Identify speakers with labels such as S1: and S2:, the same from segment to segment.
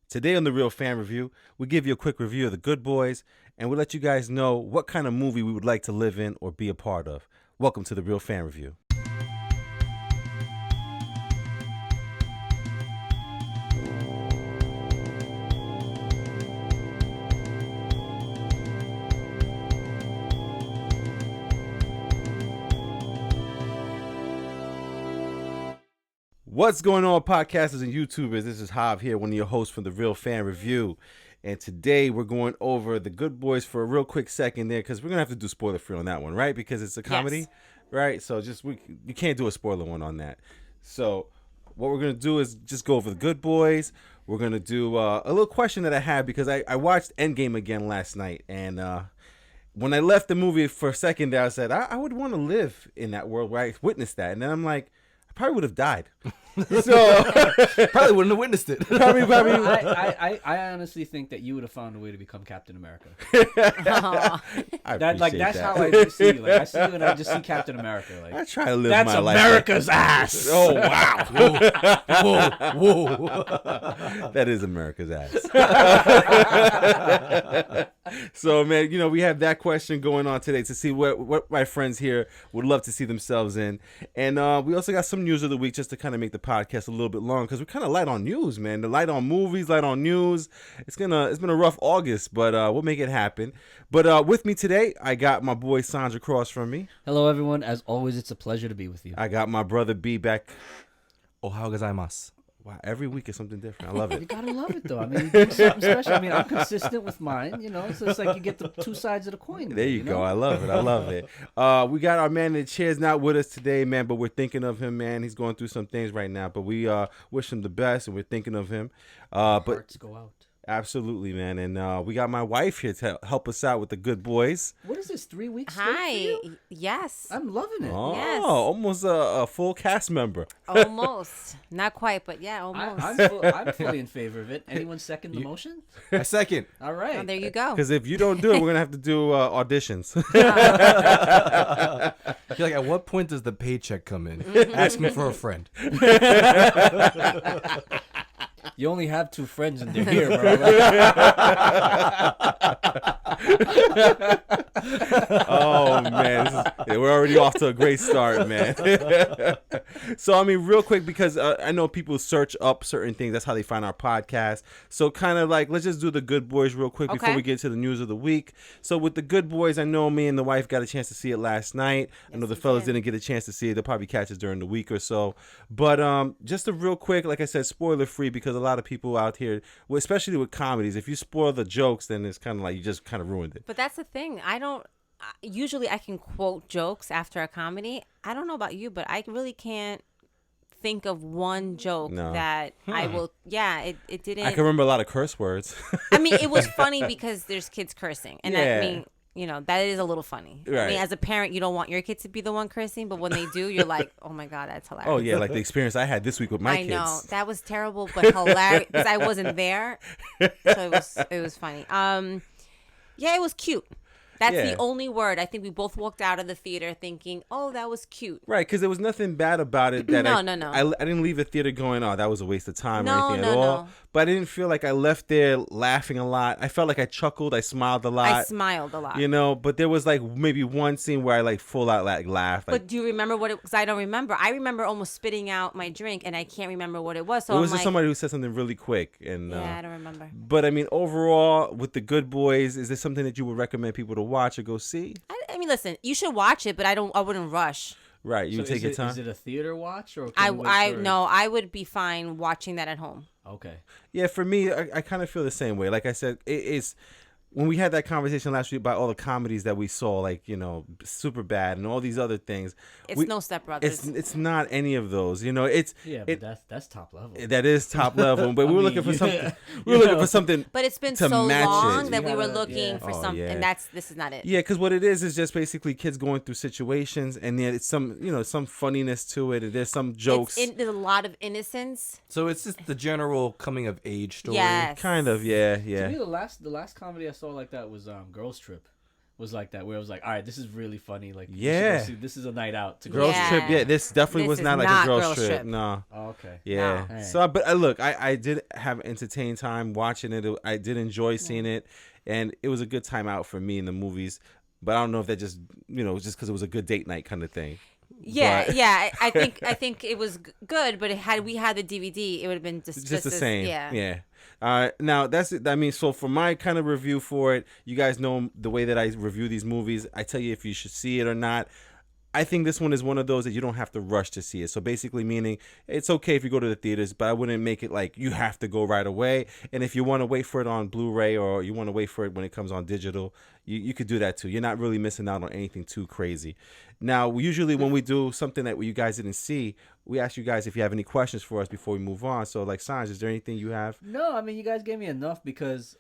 S1: Today on the Real Fan Review, we give you a quick review of the Good Boys, and we let you guys know what kind of movie we would like to live in or be a part of. Welcome to the Real Fan Review. What's going on, podcasters and YouTubers? This is Hav here, one of your hosts from the Real Fan Review. And today we're going over the Good Boys for a real quick second there, because we're going to have to do spoiler free on that one, right? Because it's a comedy, right? So you can't do a spoiler one on that. So what we're going to do is just go over the Good Boys. We're going to do a little question that I had, because I watched Endgame again last night. And when I left the movie for a second there, I said, I would want to live in that world where I witnessed that. And then I'm like, I probably would have died. So
S2: probably wouldn't have witnessed it.
S1: Probably.
S3: I honestly think that you would have found a way to become Captain America. That's how I just see you. Like I see you and I just see Captain America. Like
S1: I try to live
S3: that's
S1: my life.
S3: America's ass.
S1: Oh wow!
S2: Whoa.
S1: That is America's ass. So man, we have that question going on today to see what my friends here would love to see themselves in, and we also got some news of the week just to kind of make the podcast a little bit long, because we're kind of light on news, man. The light on movies, light on news. It's been a rough August, but we'll make it happen. But with me today, I got my boy Sandra across from me.
S3: Hello, everyone. As always, it's a pleasure to be with you.
S1: I got my brother B back.
S2: Ohayou gozaimasu.
S1: Wow, every week is something different. I love it.
S3: You gotta love it, though. I mean, you do something special. I mean, I'm consistent with mine, so it's like you get the two sides of the coin.
S1: There you go. I love it. We got our man in the chair's not with us today, man, but we're thinking of him, man. He's going through some things right now, but we wish him the best, and we're thinking of him.
S3: Hearts go out.
S1: Absolutely, man. And we got my wife here to help us out with the Good Boys.
S3: What is this, 3 weeks?
S4: Hi. Yes.
S3: I'm loving it.
S1: Oh,
S4: Yes.
S1: Almost a full cast member.
S4: Almost. Not quite, but yeah, almost.
S3: I'm fully in favor of it. Anyone second the motion?
S2: I second.
S3: All right.
S4: Oh, there you go.
S1: Because if you don't do it, we're going to have to do auditions.
S2: I feel like, at what point does the paycheck come in? Ask me for a friend.
S3: You only have 2 friends and they're here, bro.
S1: Oh, man. We're already off to a great start, man. So, I mean, real quick, because I know people search up certain things. That's how they find our podcast. So, kind of like, let's just do the Good Boys real quick before we get to the news of the week. So, with the Good Boys, I know me and the wife got a chance to see it last night. Yes, I know the fellas didn't get a chance to see it. They'll probably catch us during the week or so. But just a real quick, like I said, spoiler free, because a lot of people out here, especially with comedies, if you spoil the jokes, then it's kind of like you just kind of ruined it.
S4: But that's the thing. Usually I can quote jokes after a comedy. I don't know about you, but I really can't think of one joke that I will. Yeah, it didn't.
S1: I can remember a lot of curse words.
S4: I mean, it was funny because there's kids cursing. And
S1: Yeah.
S4: I mean, that is a little funny.
S1: Right.
S4: I mean, as a parent, you don't want your kids to be the one cursing, but when they do, you're like, oh my God, that's hilarious.
S1: Oh, yeah, like the experience I had this week with my kids.
S4: I know. That was terrible, but hilarious because I wasn't there. So it was funny. Yeah, it was cute. That's the only word. I think we both walked out of the theater thinking, oh, that was cute.
S1: Right, because there was nothing bad about it. That
S4: No.
S1: I didn't leave the theater going, oh, that was a waste of time or anything at all.
S4: No.
S1: But I didn't feel like I left there laughing a lot. I felt like I chuckled. I smiled a lot.
S4: I smiled a lot.
S1: But there was like maybe one scene where I like full out like laughed.
S4: But do you remember what it was? Because I don't remember. I remember almost spitting out my drink and I can't remember what it was. So
S1: it was
S4: I'm
S1: just somebody who said something really quick. And
S4: yeah, I don't remember.
S1: But I mean, overall, with the Good Boys, is there something that you would recommend people to watch or go see?
S4: I mean, listen, you should watch it, but I wouldn't rush.
S1: Right, you take your time.
S3: Is it a theater watch or?
S4: I would be fine watching that at home.
S3: Okay.
S1: Yeah, for me, I kind of feel the same way. Like I said, it's when we had that conversation last week about all the comedies that we saw, like, Super Bad and all these other things.
S4: It's no Step Brothers.
S1: It's not any of those.
S3: But that's top level.
S1: That is top level. But we were looking for something. We were looking for something.
S4: But it's been
S1: to
S4: so
S1: match
S4: long
S1: it.
S4: that we were looking for something, and this is not it.
S1: Yeah, because what it is just basically kids going through situations, and then it's some funniness to it. And there's some jokes.
S4: There's a lot of innocence.
S2: So it's just the general coming of age story.
S4: Yes.
S1: Kind of, yeah.
S3: To me, the last comedy I saw like that was Girls Trip. was like that, where it was like, all right, this is really funny. Like,
S1: Yeah.
S3: this is a night out to go.
S1: Girls
S4: Yeah.
S1: trip, yeah. This definitely
S4: This
S1: was
S4: is
S1: not like
S4: not
S1: a girls
S4: girls
S1: trip.
S4: trip.
S1: No.
S3: Oh, okay.
S1: Yeah.
S3: No.
S1: So, but look, I did have entertained time watching it. I did enjoy seeing it, and it was a good time out for me in the movies. But I don't know if that just just because it was a good date night kind of thing.
S4: Yeah,
S1: But-
S4: yeah. I think it was good, but had we had the DVD, it would have been just
S1: the
S4: as,
S1: same.
S4: Yeah.
S1: Yeah. Now that's it. I mean, so for my kind of review for it, you guys know the way that I review these movies. I tell you if you should see it or not. I think this one is one of those that you don't have to rush to see it. So basically meaning it's okay if you go to the theaters, but I wouldn't make it like you have to go right away. And if you want to wait for it on Blu-ray or you want to wait for it when it comes on digital, you could do that too. You're not really missing out on anything too crazy. Now, usually when we do something that you guys didn't see, we ask you guys if you have any questions for us before we move on. So like, Sanj, is there anything you have?
S3: No, I mean, you guys gave me enough because,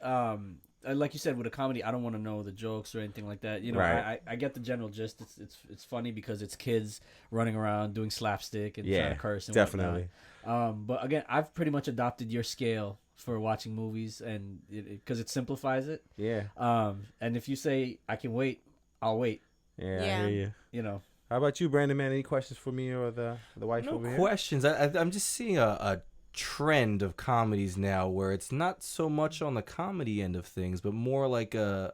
S3: like you said, with a comedy, I don't want to know the jokes or anything like that. You know,
S1: Right.
S3: I get the general gist. It's funny because it's kids running around doing slapstick and trying to curse and
S1: definitely.
S3: whatnot. But again, I've pretty much adopted your scale for watching movies, and because it simplifies it.
S1: Yeah.
S3: And if you say I can wait, I'll wait.
S1: Yeah,
S4: Yeah.
S1: I hear you.
S3: You know.
S1: How about you, Brandon, man? Any questions for me or the wife
S2: No
S1: over here?
S2: questions. I'm just seeing a trend of comedies now where it's not so much on the comedy end of things, but more like a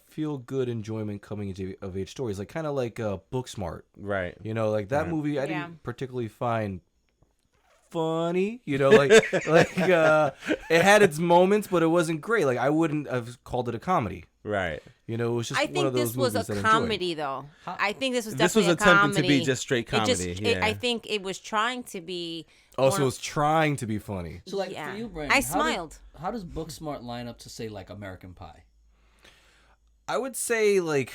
S2: feel good enjoyment coming into of age stories, like kind of like Booksmart.
S1: Right.
S2: You know, like that
S1: Right.
S2: movie I
S4: Yeah.
S2: didn't particularly find funny. You know, it had its moments, but it wasn't great. Like I wouldn't have called it a comedy.
S1: Right.
S2: You know, it was just
S4: I
S2: one
S4: think
S2: of those
S4: this was
S2: movies
S4: a
S2: that I enjoyed.
S4: comedy, though. I think this was
S1: This was
S4: definitely a
S1: attempting
S4: comedy.
S1: to be just straight comedy. yeah.
S4: I think it was trying to be.
S2: Oh,
S4: one
S2: so it
S4: of-
S2: was trying to be funny.
S3: So like
S4: Yeah.
S3: for you, Brandon,
S4: I
S3: how does-
S4: smiled.
S3: How does Booksmart line up to say like American Pie?
S2: I would say like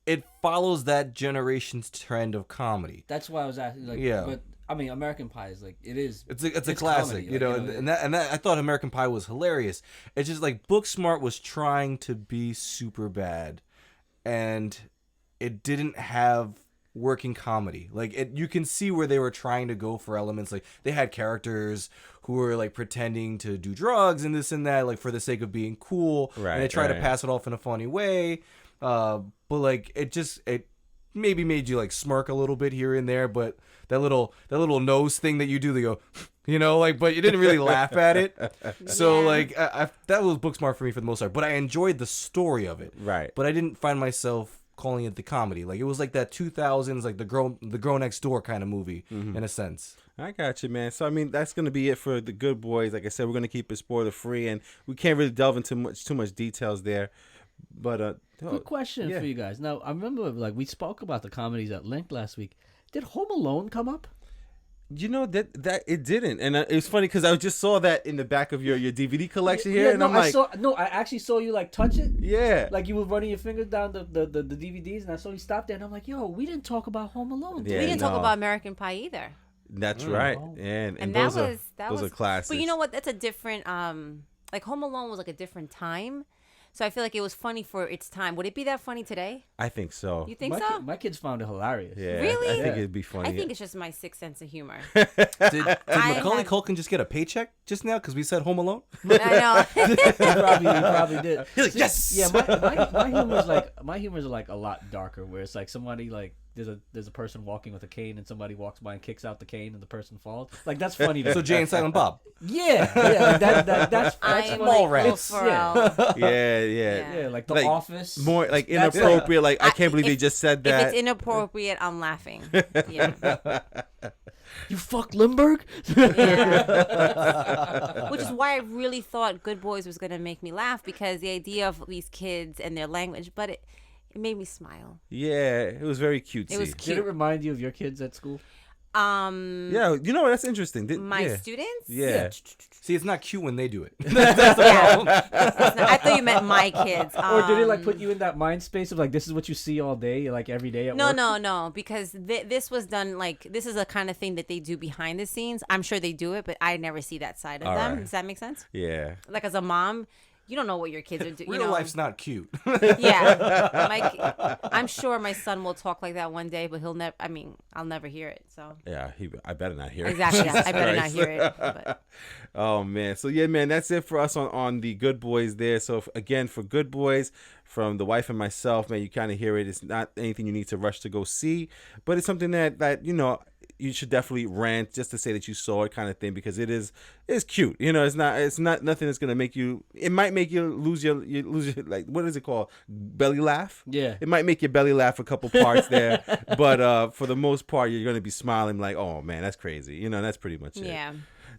S2: it follows that generation's trend of comedy.
S3: That's why I was asking. Like,
S2: Yeah.
S3: But I mean, American Pie is like it is.
S2: It's a
S3: It's
S2: classic,
S3: comedy,
S2: you
S3: like,
S2: know,
S3: you know,
S2: and that I thought American Pie was hilarious. It's just like Booksmart was trying to be super bad, and it didn't have working comedy. Like you can see where they were trying to go for elements. Like they had characters who were like pretending to do drugs and this and that, like for the sake of being cool.
S1: Right,
S2: And they tried to
S1: right.
S2: pass it off in a funny way. But like it maybe made you like smirk a little bit here and there, but that little nose thing that you do, they go, you know, like, but you didn't really laugh at it. So
S4: Yeah.
S2: like I that was Booksmart for me for the most part, but I enjoyed the story of it.
S1: Right.
S2: But I didn't find myself calling it the comedy. Like it was like that 2000s, like the girl next door kind of movie in a sense.
S1: I got you, man. So I mean, that's gonna be it for the Good Boys. Like I said, we're gonna keep it spoiler free, and we can't really delve into too much details there. But
S3: Good question
S1: yeah.
S3: for you guys. Now I remember like we spoke about the comedies at length last week. Did Home Alone come up?
S1: you know that it didn't, and it's funny because I just saw that in the back of your DVD collection here, and
S3: no,
S1: I'm like,
S3: I actually saw you like touch it.
S1: yeah,
S3: Like you were running your fingers down the DVDs, and I saw you stop there, and I'm like, yo, we didn't talk about Home Alone.
S1: Yeah,
S4: we didn't talk
S1: no.
S4: about American Pie either.
S1: that's right,
S3: Oh.
S1: and
S4: And
S1: those
S4: that
S1: are
S4: was
S1: classics.
S4: But you know what? That's a different. Like Home Alone was like a different time, so I feel like it was funny for its time. Would it be that funny today?
S1: I think so.
S4: You think
S3: my,
S4: so?
S3: my kids found it hilarious.
S1: Yeah,
S4: Really?
S1: I think
S3: Yeah.
S1: it'd be funny.
S4: I think it's just my sixth sense of humor.
S2: Did
S4: I
S2: Macaulay
S4: had-
S2: Culkin just get a paycheck just now because we said Home Alone?
S4: I know.
S3: he probably did.
S2: He's like, yes!
S3: Yeah, my humor's like a lot darker, where it's like somebody like there's a person walking with a cane and somebody walks by and kicks out the cane and the person falls. Like that's funny. To
S2: So Jay and Silent Bob.
S3: yeah, that's
S4: I
S3: funny.
S4: am
S2: Mall
S4: like Will
S2: rats.
S4: Ferrell.
S1: yeah,
S3: Yeah, like The
S1: Like,
S3: Office.
S1: more like
S3: That's
S1: inappropriate. Like I
S4: I-
S1: can't believe they
S4: if-
S1: just said
S4: If
S1: that.
S4: it's inappropriate, I'm laughing. Yeah.
S3: You fuck Limburg.
S4: Yeah. Which is why I really thought Good Boys was going to make me laugh, because the idea of these kids and their language, but it made me smile.
S1: Yeah, it was very cutesy.
S4: It was
S3: Did it
S4: cute.
S3: remind you of your kids at school?
S1: Yeah, you know that's interesting.
S4: My
S1: yeah.
S4: students?
S1: Yeah.
S2: See, it's not cute when they do it.
S4: Yeah. I thought you meant my kids.
S3: Or did it like put you in that mind space of like this is what you see all day, like every day at
S4: No,
S3: work?
S4: no, because this was done like this is a kind of thing that they do behind the scenes. I'm sure they do it, but I never see that side of
S1: All
S4: them.
S1: right.
S4: Does that make sense?
S1: Yeah.
S4: Like as a mom, You don't know what your kids are doing.
S2: Real life's not cute.
S4: Yeah, I'm sure my son will talk like that one day, but he'll never. I mean, I'll never hear it. So
S1: Yeah, I better not hear it.
S4: exactly, yeah, I better not
S1: Christ.
S4: hear it. But
S1: Oh man, so yeah, man, that's it for us on the Good Boys there. So again, for Good Boys, from the wife and myself, man, you kind of hear it. It's not anything you need to rush to go see, but it's something that you should definitely rent just to say that you saw it, kind of thing, because it's cute. It's not nothing that's gonna make you. It might make you lose your like, what is it called, belly laugh?
S3: Yeah.
S1: It might make your belly laugh a couple parts there, but for the most part, you're gonna be smiling like, oh man, that's crazy. That's pretty much it.
S4: yeah,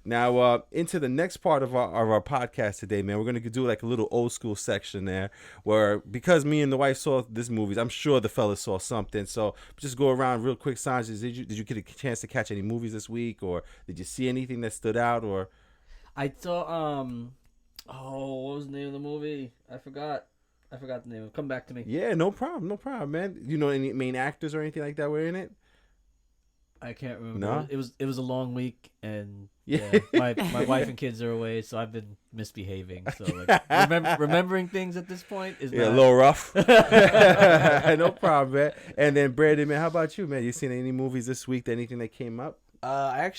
S1: Now, into the next part of our podcast today, man, we're going to do like a little old school section there where, because me and the wife saw this movies, I'm sure the fellas saw something. So just go around real quick. Sanj, did you get a chance to catch any movies this week, or did you see anything that stood out? Or
S3: I saw what was the name of the movie? I forgot the name. Come back to me.
S1: yeah, no problem, man. You know any main actors or anything like that were in it?
S3: I can't remember.
S1: No?
S3: It was a long week, and
S1: Yeah.
S3: my wife and kids are away, so I've been misbehaving. So like remembering things at this point is
S1: Yeah, a
S3: not...
S1: little rough. No problem, man. And then Brandon, man, how about you, man? You seen any movies this week? Anything that came up?
S2: I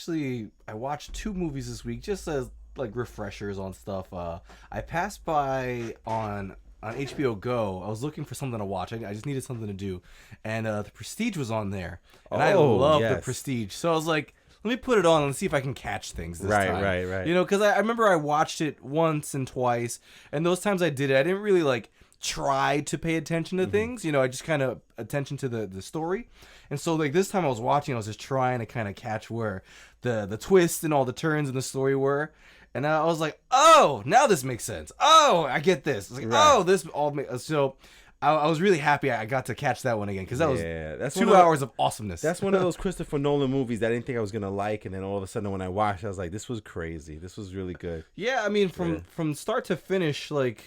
S2: watched 2 movies this week just as like refreshers on stuff. I passed by on HBO Go. I was looking for something to watch. I just needed something to do, and The Prestige was on there, and I love The
S1: yes.
S2: Prestige. So I was like, let me put it on and see if I can catch things this time.
S1: Right.
S2: Because I remember I watched it once and twice, and those times I did it, I didn't really like try to pay attention to things. I just kind of attention to the story. And so like this time I was watching, I was just trying to kind of catch where the twists and all the turns in the story were. And I was like, oh, now this makes sense. Oh, I get this. It's like,
S1: Right.
S2: oh, this all makes... So I was really happy I got to catch that one again, because that was
S1: that's
S2: 2
S1: one of-
S2: hours of awesomeness.
S1: That's one of those Christopher Nolan movies that I didn't think I was gonna like, and then all of a sudden when I watched, I was like, "This was crazy. This was really good."
S2: Yeah, I mean, from start to finish, like,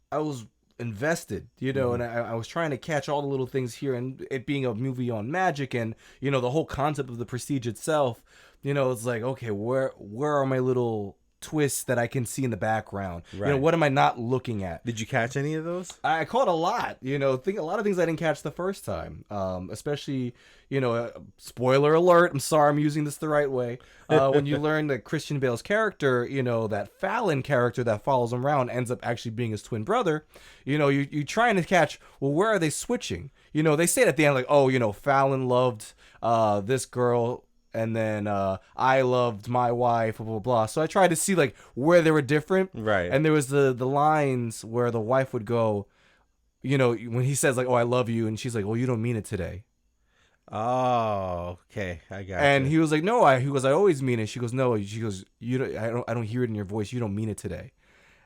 S2: I was invested, and I was trying to catch all the little things here, and it being a movie on magic, and the whole concept of the Prestige itself, it's like, okay, where are my little twists that I can see in the background?
S1: Right.
S2: What am I not looking at?
S1: Did you catch any of those?
S2: I caught a lot, a lot of things I didn't catch the first time. Especially, spoiler alert. I'm sorry, I'm using this the right way. When you learn that Christian Bale's character, that Fallon character that follows him around ends up actually being his twin brother. You're trying to catch, well, where are they switching? They say it at the end, like, oh, Fallon loved this girl, and then I loved my wife, blah, blah, blah. So I tried to see, like, where they were different.
S1: Right.
S2: And there was the lines where the wife would go, when he says, like, oh, I love you, and she's like, well, you don't mean it today.
S1: Oh, okay, I got.
S2: And
S1: you.
S2: he was like, no, I always mean it. She goes, no. She goes, I don't hear it in your voice. You don't mean it today.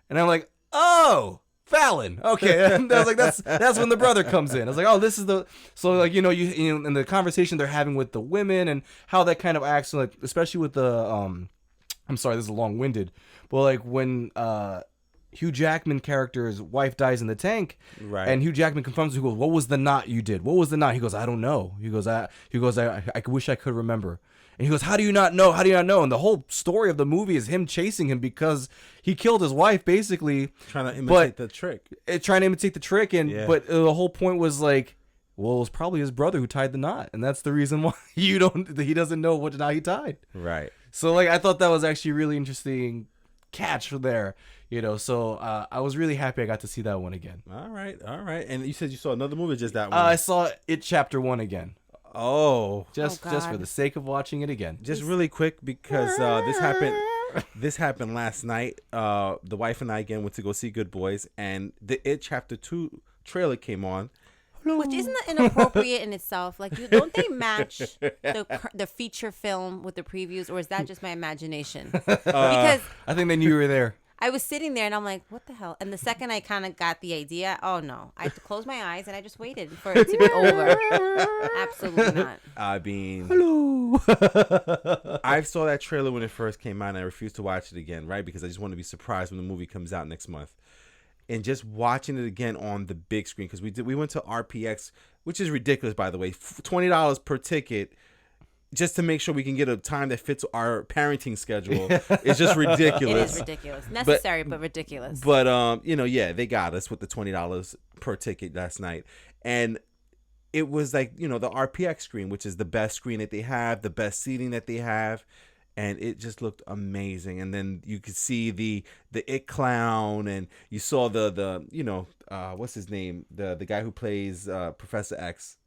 S2: And I'm like, oh, Fallon. Okay. And I was like, that's when the brother comes in. I was like, oh, this is so like, you in the conversation they're having with the women and how that kind of acts, like, especially with the, I'm sorry, this is long-winded, but like when, Hugh Jackman character's wife dies in the tank,
S1: Right.
S2: and Hugh Jackman confronts him. He goes, "What was the knot you did? What was the knot?" He goes, "I don't know." He goes, I wish I could remember." And he goes, "How do you not know? How do you not know?" And the whole story of the movie is him chasing him because he killed his wife, basically
S1: Trying to imitate the trick.
S2: trying to imitate the trick. And
S1: Yeah.
S2: but the whole point was like, well, it was probably his brother who tied the knot, and that's the reason why he doesn't know what knot he tied.
S1: Right.
S2: So like, I thought that was actually a really interesting catch there. So I was really happy I got to see that one again.
S1: All right. And you said you saw another movie, just that one?
S2: I saw it Chapter 1 again,
S1: oh,
S2: just for
S4: God.
S2: the sake of watching it again.
S1: just really quick because this happened last night. The wife and I again went to go see Good Boys, and the It Chapter 2 trailer came on.
S4: Which isn't that inappropriate in itself? Like, don't they match the feature film with the previews, or is that just my imagination? Because
S2: I think they knew you were there.
S4: I was sitting there and I'm like, what the hell? And the second I kind of got the idea, oh no, I had to close my eyes and I just waited for it to be over. Absolutely not.
S1: I mean,
S2: Hello.
S1: I saw that trailer when it first came out, and I refused to watch it again, right? Because I just want to be surprised when the movie comes out next month. And just watching it again on the big screen, because we went to RPX, which is ridiculous, by the way, $20 per ticket. just to make sure we can get a time that fits our parenting schedule is just ridiculous.
S4: It is ridiculous. Necessary, but ridiculous.
S1: But yeah, they got us with the $20 per ticket last night, and it was like, the RPX screen, which is the best screen that they have, the best seating that they have, and it just looked amazing. And then you could see the It Clown, and you saw the what's his name, the guy who plays Professor X.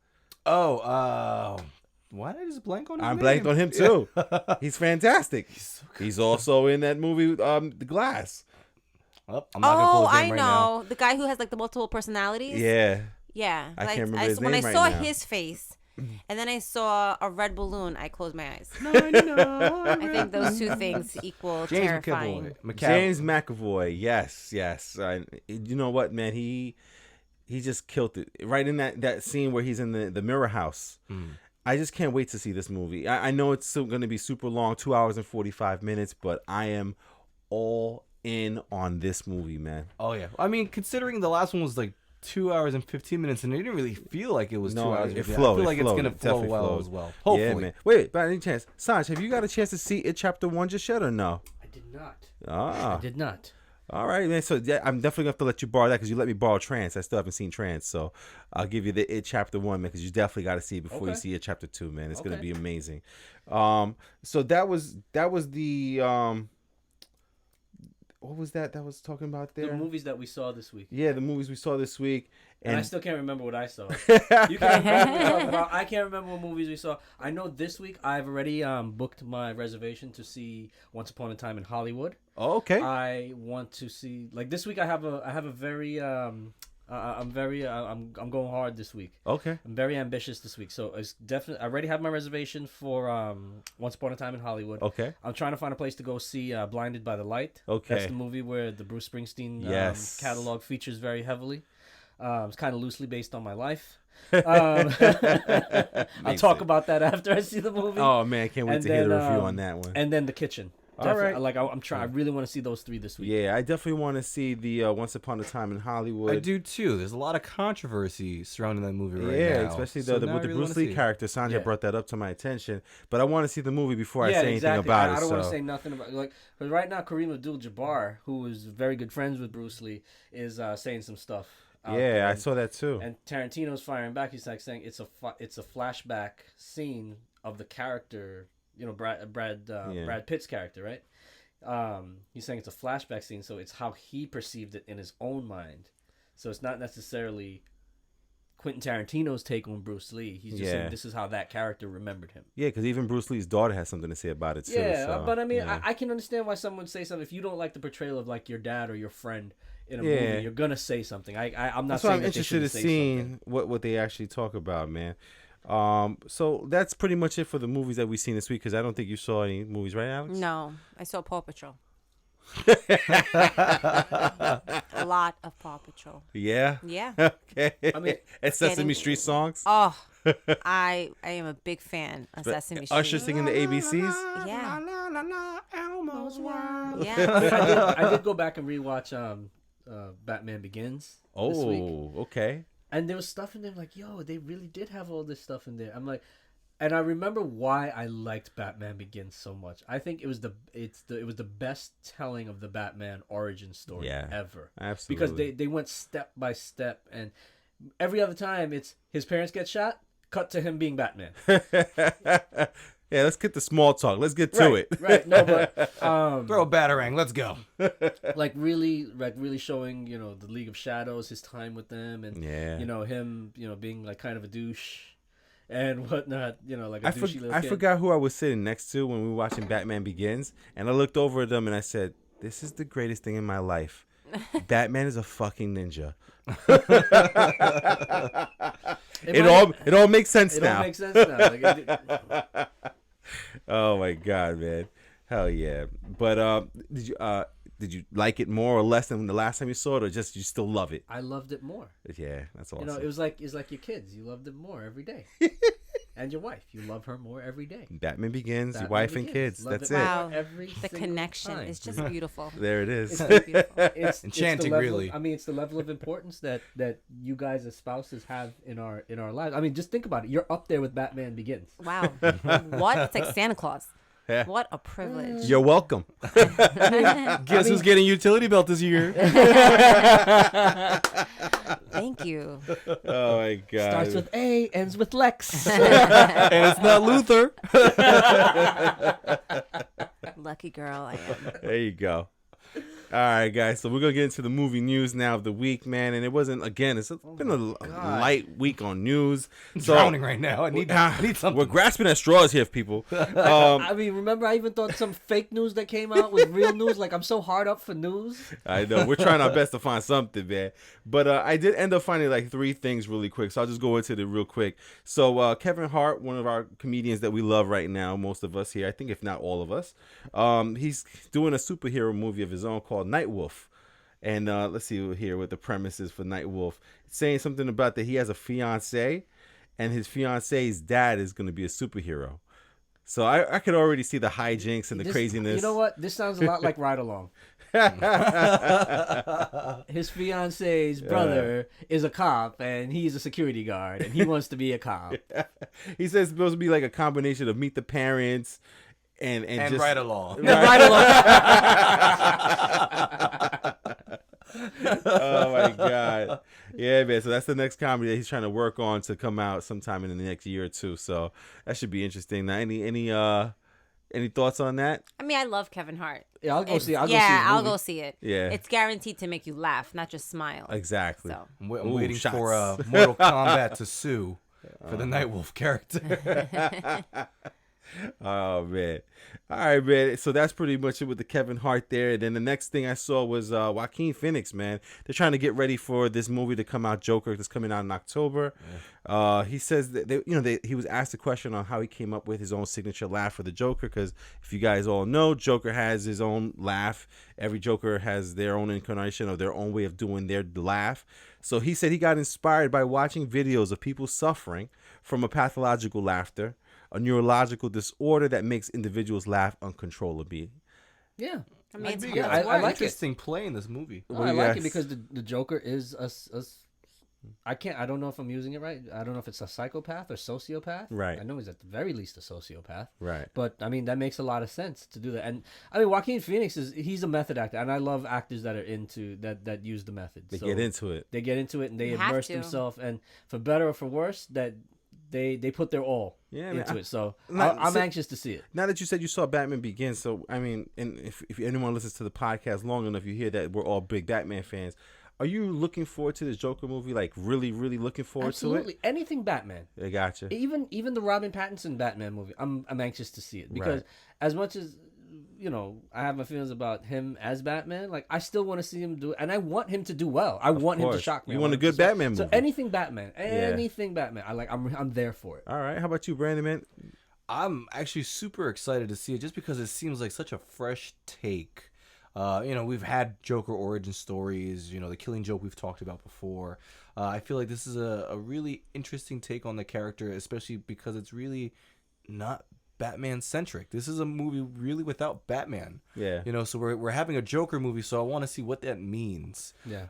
S2: Why did I just blank on him?
S1: I'm blanked on him too. He's fantastic. He's also in that movie, The Glass.
S2: Oh, I'm not gonna pull his name
S4: I
S2: right
S4: know
S2: now.
S4: the guy who has like the multiple personalities.
S1: Yeah.
S4: Yeah,
S1: I can't remember his
S4: when
S1: name
S4: I
S1: right
S4: saw
S1: now.
S4: his face, and then I saw a red balloon, I closed my eyes.
S2: I
S4: I think those two things equal
S2: James
S4: terrifying.
S1: James McAvoy. Yes. You know what, man? He just killed it right in that scene where he's in the mirror house. I just can't wait to see this movie. I know it's still going to be super long, 2 hours and 45 minutes, but I am all in on this movie, man.
S2: Oh yeah. I mean, considering the last one was like 2 hours and 15 minutes, and it didn't really feel like it was 2 hours.
S1: It
S2: I
S1: flowed.
S2: feel like
S1: it flowed.
S2: it's gonna
S1: It
S2: flow
S1: definitely
S2: well
S1: flowed.
S2: as well. Hopefully.
S1: Yeah, man. Wait, by any chance, Sanj, have you got a chance to see It Chapter 1 just yet or no?
S3: I did not.
S1: Ah.
S3: I did not.
S1: All right, man. So yeah, I'm definitely gonna have to let you borrow that because you let me borrow Trance. I still haven't seen Trance, so I'll give you the It Chapter 1, man, because you definitely got to see it before you
S3: Okay.
S1: see It Chapter 2, man. It's gonna
S3: Okay.
S1: be amazing. So that was the what was that was talking about there?
S3: The movies that we saw this week.
S1: Yeah, the movies we saw this week,
S3: And I
S1: and
S3: still can't remember what I saw. You can't remember what we're talking about. I can't remember what movies we saw. I know this week I've already booked my reservation to see Once Upon a Time in Hollywood.
S1: oh, okay.
S3: I want to see this week. I have a very I'm going hard this week.
S1: Okay.
S3: I'm very ambitious this week, so it's definitely. I already have my reservation for Once Upon a Time in Hollywood.
S1: Okay.
S3: I'm trying to find a place to go see Blinded by the Light.
S1: Okay.
S3: That's the movie where the Bruce Springsteen
S1: Yes.
S3: catalog features very heavily. It's kind of loosely based on my life. I'll talk about that after I see the movie.
S1: Oh man, I can't wait
S3: And
S1: to hear the
S3: then,
S1: review on that one.
S3: And then The Kitchen.
S1: All right.
S3: I'm trying. I really want to see those three this week.
S1: Yeah, I definitely want to see the Once Upon a Time in Hollywood.
S2: I do too. There's a lot of controversy surrounding that movie right now.
S1: Yeah, especially
S2: So
S1: the
S2: now
S1: with
S2: I
S1: the
S2: really
S1: Bruce
S2: wanna
S1: Lee
S2: see it.
S1: character. Sandra
S3: Yeah.
S1: brought that up to my attention, but I want to see the movie before I
S3: Yeah,
S1: say anything
S3: exactly.
S1: about
S3: I
S1: it.
S3: don't want to
S1: So
S3: say nothing about because right now Kareem Abdul-Jabbar, who is very good friends with Bruce Lee, is saying some stuff. out there.
S1: yeah, I saw that too.
S3: And Tarantino's firing back. He's like saying it's a flashback scene of the character, Brad Pitt's character, right? He's saying it's a flashback scene, so it's how he perceived it in his own mind. So it's not necessarily Quentin Tarantino's take on Bruce Lee. He's just saying this is how that character remembered him.
S1: Yeah, because even Bruce Lee's daughter has something to say about it too.
S3: Yeah,
S1: so,
S3: but I mean,
S1: yeah.
S3: I can understand why someone would say something. If you don't like the portrayal of like your dad or your friend in a
S1: Yeah.
S3: movie, you're gonna say something. I'm not
S1: That's why
S3: saying
S1: I'm
S3: that they
S1: interested in
S3: shouldn't say
S1: seeing
S3: something.
S1: what they actually talk about, man. So that's pretty much it for the movies that we've seen this week. Because I don't think you saw any movies, right, Alex?
S4: No, I saw Paw Patrol. A lot of Paw Patrol.
S1: Yeah.
S4: Yeah.
S1: Okay.
S3: I mean,
S1: and Sesame
S4: getting-
S1: Street songs.
S4: Oh, I am a big fan of Sesame Street.
S1: Usher singing the ABCs.
S4: Yeah.
S2: Elmo's World.
S4: Yeah.
S3: I did go back and rewatch Batman Begins this week.
S1: Oh, okay.
S3: And there was stuff in there like, yo, they really did have all this stuff in there. I'm like, and I remember why I liked Batman Begins so much. I think it was the best telling of the Batman origin story ever.
S1: Absolutely.
S3: Because they went step by step, and every other time it's his parents get shot, cut to him being Batman.
S1: Yeah, let's get the small talk. Let's get to it.
S3: Right. No, but
S2: Throw a batarang. Let's go.
S3: like really showing, the League of Shadows, his time with them, and
S1: Yeah.
S3: him, being like kind of a douche and whatnot, like a douchey little
S1: I
S3: kid.
S1: forgot who I was sitting next to when we were watching Batman Begins, and I looked over at them and I said, "This is the greatest thing in my life. Batman is a fucking ninja." It all makes sense
S3: It
S1: now.
S3: all makes sense now. Like,
S1: Oh my god, man! Hell yeah! But did you like it more or less than the last time you saw it, or just you still love it?
S3: I loved it more.
S1: Yeah, that's awesome.
S3: It's like your kids. You loved it more every day. and your wife. You love her more every day.
S1: Batman Begins, your
S3: Batman
S1: wife and
S3: Begins.
S1: kids.
S3: Love
S1: That's
S3: it
S1: it.
S3: more
S4: Wow.
S3: every
S4: The
S3: single
S4: connection
S3: time.
S4: is just beautiful.
S1: There it is.
S4: It's so beautiful.
S3: It's
S2: Enchanting,
S3: the level
S2: really.
S3: I mean, it's the level of importance that you guys as spouses have in our lives. I mean, just think about it. You're up there with Batman Begins.
S4: Wow. What? It's like Santa Claus.
S1: Yeah.
S4: What a privilege.
S1: You're welcome.
S2: Guess who's getting utility belt this year?
S4: Thank you.
S1: Oh my god.
S3: Starts with A, ends with Lex.
S2: And it's not Luther.
S4: Lucky girl I am.
S1: There you go. All right, guys. So we're gonna get into the movie news now of the week, man. And it wasn't again. It's been a light week on news. So
S2: Drowning right now. I need something.
S1: we're grasping at straws here, people.
S3: I mean, remember, I even thought some fake news that came out was real news. Like, I'm so hard up for news.
S1: I know we're trying our best to find something, man. But I did end up finding like 3 things really quick, so I'll just go into it real quick. So Kevin Hart, one of our comedians that we love right now, most of us here, I think if not all of us, he's doing a superhero movie of his own called Night Wolf. And let's see here what the premise is for Night Wolf. It's saying something about that he has a fiance, and his fiance's dad is going to be a superhero. So I could already see the hijinks and the craziness.
S3: You know what? This sounds a lot like Ride Along. His fiance's brother is a cop, and he's a security guard, and he wants to be a cop.
S1: He says it's supposed to be like a combination of Meet the Parents and just
S2: Ride Along.
S3: Ride Along.
S1: Oh my god. Yeah, man. So that's the next comedy that he's trying to work on to come out sometime in the next year or two. So that should be interesting. Now, any thoughts on that?
S4: I mean, I love Kevin Hart.
S3: Yeah, I'll go
S4: It's-
S3: see. I'll go see. His
S4: I'll
S3: movie.
S4: go see it.
S1: Yeah.
S4: It's guaranteed to make you laugh, not just smile.
S1: Exactly.
S4: So
S2: I'm
S1: Ooh,
S2: waiting
S1: shots.
S2: for Mortal Kombat to sue for the Nightwolf character.
S1: Oh man. All right, man. So that's pretty much it with the Kevin Hart there. And then the next thing I saw was Joaquin Phoenix, man. They're trying to get ready for this movie to come out, Joker, that's coming out in October. Yeah. He says that he was asked a question on how he came up with his own signature laugh for the Joker, because if you guys all know, Joker has his own laugh. Every Joker has their own incarnation or their own way of doing their laugh. So he said he got inspired by watching videos of people suffering from a pathological laughter, a neurological disorder that makes individuals laugh uncontrollably.
S3: Yeah.
S4: I mean, it's
S3: Yeah,
S4: hard.
S3: I like it.
S2: Interesting play in this movie.
S3: No, I like it because the Joker is I don't know if I'm using it right. I don't know if it's a psychopath or sociopath.
S1: Right.
S3: I know he's at the very least a sociopath.
S1: Right.
S3: But I mean, that makes a lot of sense to do that. And I mean, Joaquin Phoenix he's a method actor, and I love actors that are into that use the method.
S1: They get into it.
S3: They get into it and they
S4: You have
S3: immerse
S4: to.
S3: themselves, and for better or for worse, that they put their all into it. So I'm anxious to see it.
S1: Now that you said you saw Batman Begins, so I mean, and if anyone listens to the podcast long enough, you hear that we're all big Batman fans. Are you looking forward to this Joker movie? Like really, really looking forward
S3: Absolutely.
S1: to it?
S3: Anything Batman.
S1: I gotcha.
S3: Even the Robin Pattinson Batman movie, I'm anxious to see it because as much as I have my feelings about him as Batman, like I still want to see him do it, and I want him to do well. I want him to shock me.
S1: You
S3: I
S1: want a
S3: him
S1: good
S3: to
S1: Batman movie?
S3: So anything Batman, I'm there for it.
S1: All right. How about you, Brandon? Man?
S2: I'm actually super excited to see it just because it seems like such a fresh take. We've had Joker origin stories, the Killing Joke we've talked about before. I feel like this is a really interesting take on the character, especially because it's really not Batman centric. This is a movie really without Batman.
S1: Yeah.
S2: So we're having a Joker movie, so I want to see what that means.
S3: Yeah.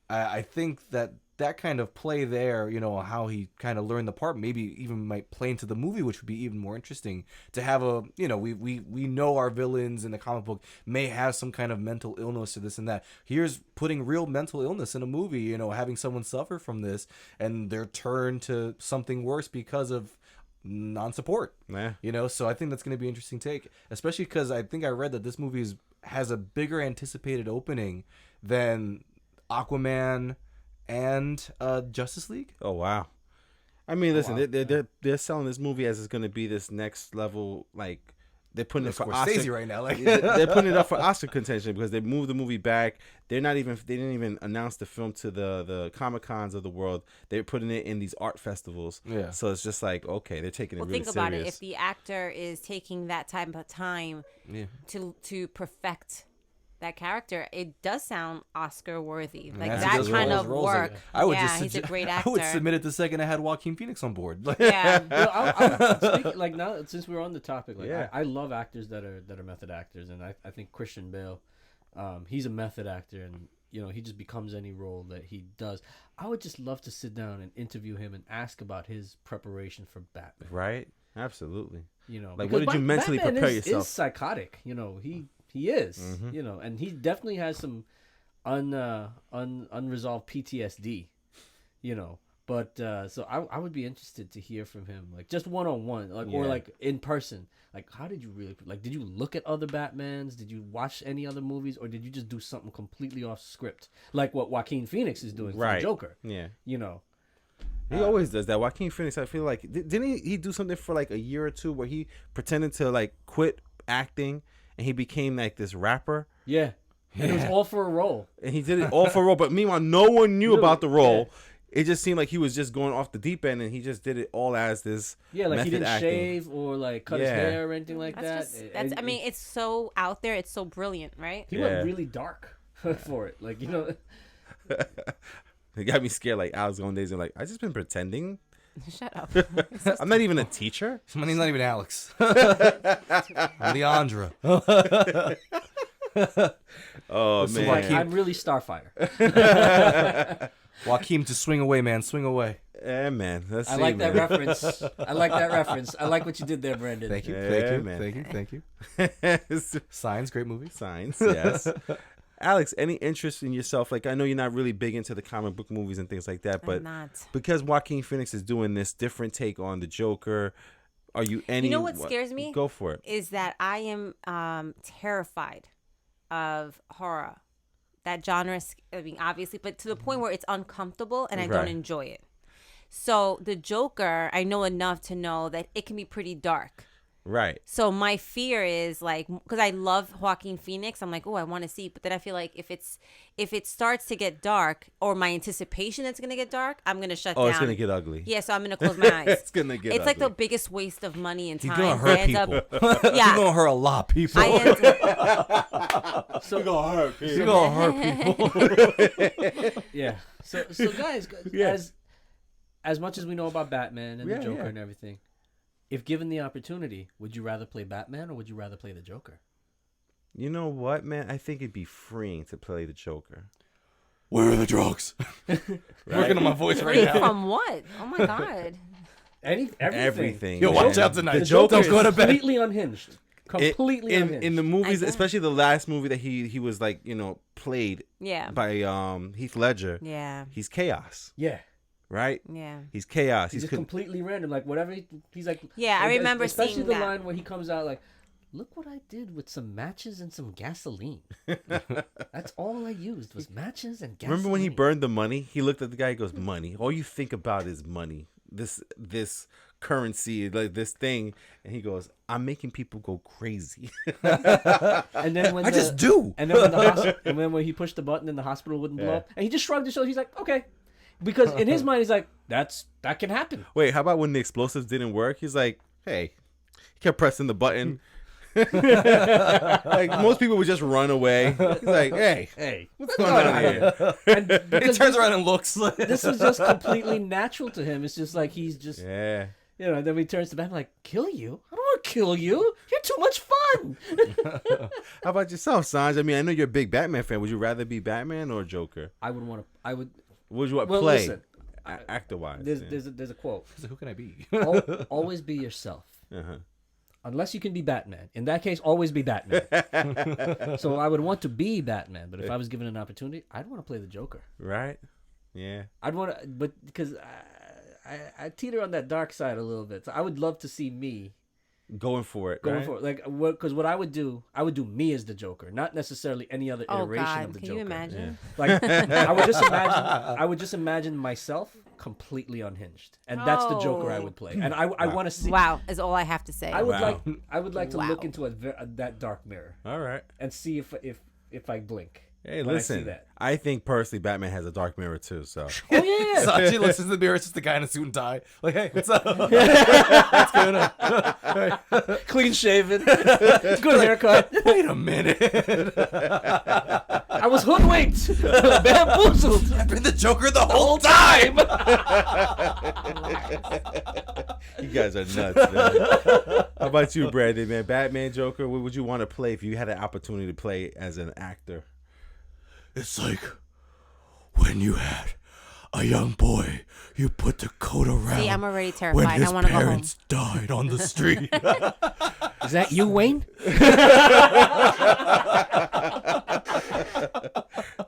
S2: I think that kind of play there, how he kind of learned the part, maybe even might play into the movie, which would be even more interesting to have we know our villains in the comic book may have some kind of mental illness or this and that. Here's putting real mental illness in a movie, having someone suffer from this and their turn to something worse because of non-support.
S1: Yeah.
S2: So I think that's going to be an interesting take, especially because I think I read that this movie has a bigger anticipated opening than Aquaman and Justice League.
S1: Oh wow. I mean, listen, they're selling this movie as it's going to be this next level. Like they're putting it for
S2: Scorsese
S1: Oscar
S2: right now. Like
S1: they're putting it up for Oscar contention because they moved the movie back. They didn't even announce the film to the Comic-Cons of the world. They're putting it in these art festivals.
S2: Yeah.
S1: So it's just like, okay, they're taking it really
S4: think
S1: serious.
S4: about it. If the actor is taking that type of time to perfect that character, it does sound Oscar worthy. Like
S2: As he
S4: that
S2: does
S4: kind
S2: those
S4: of
S2: roles,
S4: work.
S2: I would
S4: yeah,
S2: just
S4: he's a great actor.
S2: I would submit it the second I had Joaquin Phoenix on board. Like,
S4: Yeah.
S3: Speaking, like now, since we're on the topic, like
S1: Yeah.
S3: I love actors that are method actors, and I think Christian Bale, he's a method actor, and he just becomes any role that he does. I would just love to sit down and interview him and ask about his preparation for Batman.
S1: Right? Absolutely.
S3: Like
S1: what did you mentally
S3: Batman
S1: prepare
S3: is
S1: yourself?
S3: Is psychotic. He is.
S1: Mm-hmm.
S3: And he definitely has some unresolved PTSD. But so I would be interested to hear from him, like just one on one, or like in person. Like, how did you really did you look at other Batmans? Did you watch any other movies, or did you just do something completely off script, like what Joaquin Phoenix is doing for the Joker?
S1: Yeah.
S3: He
S1: always does that. Joaquin Phoenix, I feel like, didn't he do something for like a year or two where he pretended to like quit acting and he became like this rapper?
S3: Yeah. And it was all for a role.
S1: And he did it all for a role, but meanwhile, no one knew about the role. Yeah. It just seemed like he was just going off the deep end, and he just did it all as this.
S3: Yeah, like he didn't
S1: acting.
S3: shave or like cut his hair or anything like
S4: that's
S3: that.
S4: Just, I mean, it's so out there. It's so brilliant, right?
S3: He went really dark for it. Like,
S1: It got me scared. Like Alex on days and like, I just been pretending.
S4: Shut up.
S1: I'm not even a teacher.
S2: my name's not even Alex. I'm Leandra.
S1: Oh
S2: Listen,
S1: man,
S2: Joaquin-
S3: I'm really Starfire.
S2: Joaquin, just swing away, man. Swing away.
S1: Yeah, man. Let's
S3: I
S1: see,
S3: like
S1: man.
S3: that reference. I like that reference. I like what you did there, Brandon.
S2: Thank you.
S1: Yeah,
S2: Thank you.
S1: man.
S2: Thank you. Signs, great movie.
S1: Signs, yes. Alex, any interest in yourself? Like, I know you're not really big into the comic book movies and things like that, but
S4: I'm not.
S1: because Joaquin Phoenix is doing this different take on the Joker, are you any?
S4: You know what scares me?
S1: Go for it.
S4: Is that I am terrified of horror. That genre, I mean, obviously, but to the point where it's uncomfortable and I don't enjoy it. So the Joker, I know enough to know that it can be pretty dark.
S1: Right.
S4: So my fear is like, because I love Joaquin Phoenix, I'm like, oh, I want to see. But then I feel like if it starts to get dark, or my anticipation it's gonna get dark, I'm gonna shut down.
S1: Oh, it's gonna get ugly.
S4: Yeah, so I'm gonna close my eyes.
S1: It's gonna get.
S4: It's like the
S1: ugly.
S4: biggest waste of money and time.
S2: He's gonna hurt people.
S4: Yeah.
S2: He's gonna hurt a lot of people.
S4: I end
S1: So gonna hurt
S2: He's gonna hurt people.
S3: Yeah. So guys, as much as we know about Batman and the Joker and everything, if given the opportunity, would you rather play Batman or would you rather play the Joker?
S1: You know what, man? I think it'd be freeing to play the Joker.
S2: Where are the drugs? Working on my voice right
S4: free
S2: now.
S4: from what? Oh my god.
S3: Everything.
S2: Yo,
S1: man.
S2: watch out tonight.
S1: The Joker
S2: Don't go to bed.
S3: Completely unhinged. Completely unhinged.
S1: In the movies,
S4: I know.
S1: especially the last movie that he was like, played
S4: Yeah.
S1: by Heath Ledger.
S4: Yeah.
S1: He's chaos,
S3: Yeah.
S1: right?
S4: Yeah.
S1: He's chaos.
S3: He's just
S1: con-
S3: completely random. Like, whatever he's like.
S4: Yeah, I remember
S3: especially
S4: seeing
S3: the
S4: that.
S3: line where he comes out like, look what I did with some matches and some gasoline. That's all I used was matches and gasoline.
S1: Remember when he burned the money? He looked at the guy and goes, money. All you think about is money. This currency, like this thing. And he goes, I'm making people go crazy.
S3: And then when
S2: I just do.
S3: And then when he pushed the button and the hospital wouldn't blow up, and he just shrugged his shoulders. He's like, okay, because in his mind he's like, that can happen.
S1: Wait, how about when the explosives didn't work? He's like, hey. He kept pressing the button. Like most people would just run away. He's like, hey, what's going on here?
S3: And
S2: He
S3: because
S2: turns around and looks.
S3: this was just completely natural to him. It's just like he's just,
S1: Yeah.
S3: and then he turns to Batman like, kill you? I don't want to kill you. You're too much fun.
S1: How about yourself, Sanj? I mean, I know you're a big Batman fan. Would you rather be Batman or Joker?
S3: I would want to. I would.
S1: What would you want to
S3: Well,
S1: play?
S3: listen.
S1: Actor-wise.
S3: There's a quote.
S2: So who can I be?
S3: Always be yourself.
S1: Uh-huh.
S3: Unless you can be Batman. In that case, always be Batman. So I would want to be Batman, but if I was given an opportunity, I'd want to play the Joker.
S1: Right? Yeah.
S3: I'd want to, but because I teeter on that dark side a little bit. So I would love to see me
S1: Going for it.
S3: going
S1: right?
S3: for it. Like, because what I would do me as the Joker, not necessarily any other
S4: Oh
S3: iteration
S4: god.
S3: of the
S4: Can
S3: Joker.
S4: you imagine?
S3: Like, I would just imagine myself completely unhinged, and that's the Joker I would play. And I want to see.
S4: Wow, is all I have to say.
S3: I would
S1: Wow.
S3: like to
S4: Wow.
S3: look into that dark mirror
S1: All right.
S3: and see if I blink.
S1: Hey,
S3: when I see
S1: listen.
S3: that.
S1: I think personally, Batman has a dark mirror too. So
S3: Oh yeah.
S2: Sachi looks in the mirror. It's just the guy in a suit and tie. Like, hey, what's up? What's going on?
S3: Clean shaven, good haircut.
S2: Wait a minute.
S3: I was hoodwinked, bamboozled.
S2: I've been the Joker the whole time.
S1: you guys are nuts, man. How about you, Brandon? Man, Batman, Joker. What would you want to play if you had an opportunity to play as an actor?
S2: It's like when you had a young boy, you put the coat around.
S4: See, I'm already
S2: when
S4: terrified.
S2: his
S4: I want to go home.
S2: parents died on the street.
S3: Is that you, Wayne?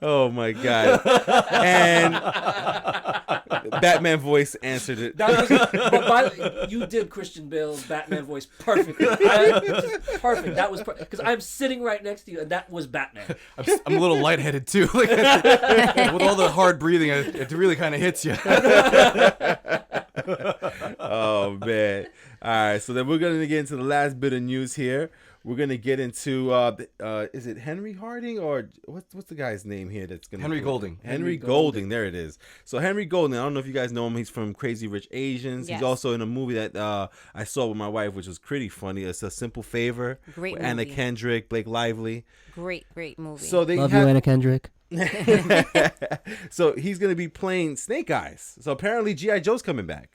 S1: Oh my god! And Batman voice answered it.
S3: You did Christian Bale's Batman voice perfectly. Perfect. That was because I'm sitting right next to you, and that was Batman.
S2: I'm a little lightheaded too. Like, with all the hard breathing, it really kind of hits you.
S1: Oh man! All right, so then we're gonna get into the last bit of news here. We're gonna get into is it Henry Harding or what's the guy's name here that's gonna
S2: Henry Golding.
S1: Henry Golding, there it is. So Henry Golding, I don't know if you guys know him. He's from Crazy Rich Asians.
S4: Yes.
S1: He's also in a movie that I saw with my wife, which was pretty funny. It's A Simple Favor.
S4: Great
S1: with Anna
S4: movie.
S1: Kendrick, Blake Lively.
S4: Great movie.
S1: So they
S3: Love
S1: have,
S3: you, Anna Kendrick.
S1: so he's gonna be playing Snake Eyes. So apparently G.I. Joe's coming back.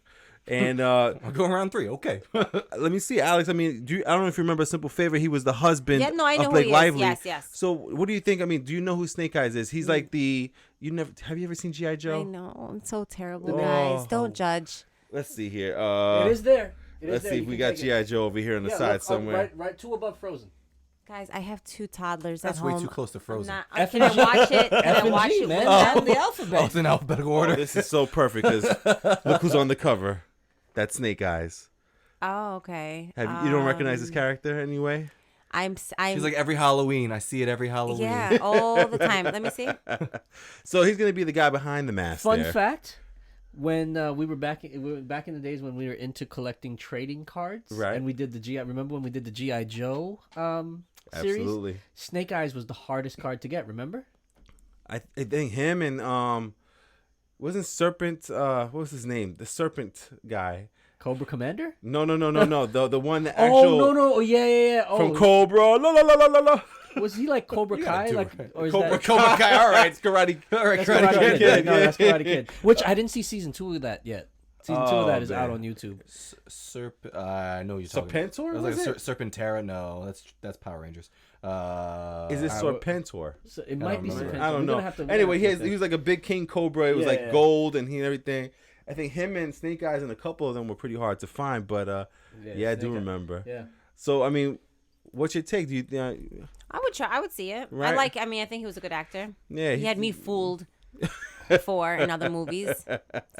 S1: And
S2: I'll go around 3. Okay.
S1: let me see, Alex. I mean, I don't know if you remember Simple Favor. He was the husband
S4: Yeah, no, I know
S1: of
S4: who
S1: Blake
S4: he is.
S1: Lively.
S4: Yes.
S1: So what do you think? I mean, do you know who Snake Eyes is? He's like the have you ever seen G.I. Joe?
S4: I know. I'm so terrible,
S1: Oh.
S4: guys. Don't judge.
S1: Let's see here.
S3: It is there. It is
S1: Let's
S3: there.
S1: see
S3: You
S1: if we
S3: can
S1: got
S3: take it.
S1: G.I. Joe over here on the
S3: Yeah,
S1: side
S3: look,
S1: somewhere.
S3: Right, two above Frozen.
S4: Guys, I have 2 toddlers
S2: That's
S4: at
S2: way
S4: home.
S2: too close to Frozen.
S3: F
S4: Can I
S3: and G.
S4: watch it? Can
S3: F
S4: I
S3: and
S4: watch
S3: G,
S4: it
S3: man.
S4: with
S3: Down
S4: them?
S3: the alphabet.
S2: Oh, it's in alphabetical
S1: Oh,
S2: order.
S1: this is so perfect because look who's on the cover. That's Snake Eyes.
S4: Oh, okay.
S1: You don't recognize his character anyway?
S4: I'm
S2: She's like every Halloween. I see it every Halloween.
S4: yeah, all the time. Let me see.
S1: So he's gonna be the guy behind the mask.
S3: Fun
S1: there.
S3: fact: when we were back in the days when we were into collecting trading cards,
S1: Right.
S3: And we did the GI. Remember when we did the GI Joe series?
S1: Absolutely.
S3: Snake Eyes was the hardest card to get. Remember?
S1: I think him and wasn't Serpent what was his name? The Serpent guy.
S3: Cobra Commander?
S1: No. The one that actual
S3: Oh no! Oh yeah! Oh,
S1: from Cobra. La la la la la la.
S3: was he like Cobra Kai?
S2: do
S3: Like,
S2: it right.
S3: or is
S1: Cobra
S3: that
S1: Kai. All right, it's Karate.
S2: All right,
S3: that's
S2: Karate
S3: Karate
S2: Kid.
S3: Kid? No, that's Karate Kid. Which I didn't see season 2 of that yet. Season 2 of that is
S1: man.
S3: out on YouTube.
S2: I know you're talking.
S1: Serpentor?
S2: It was like
S1: Was
S2: Serpentera. No, that's Power Rangers.
S1: Is it
S3: I-
S1: Serpentor?
S3: So it might be.
S2: remember.
S3: Serpentor.
S1: I don't
S3: We're
S1: know.
S3: gonna have to-
S1: Anyway,
S3: we're gonna
S1: he was like a big king cobra. It was
S3: Yeah,
S1: like
S3: yeah.
S1: gold and everything. I think him and Snake Eyes and a couple of them were pretty hard to find, but yeah, I do
S3: Snake Eye-
S1: remember.
S3: Yeah.
S1: So I mean, what's your take? Do you
S4: I would try. I would see it.
S1: Right.
S4: I mean, I think he was a good actor.
S1: yeah,
S4: He had me fooled before in other movies.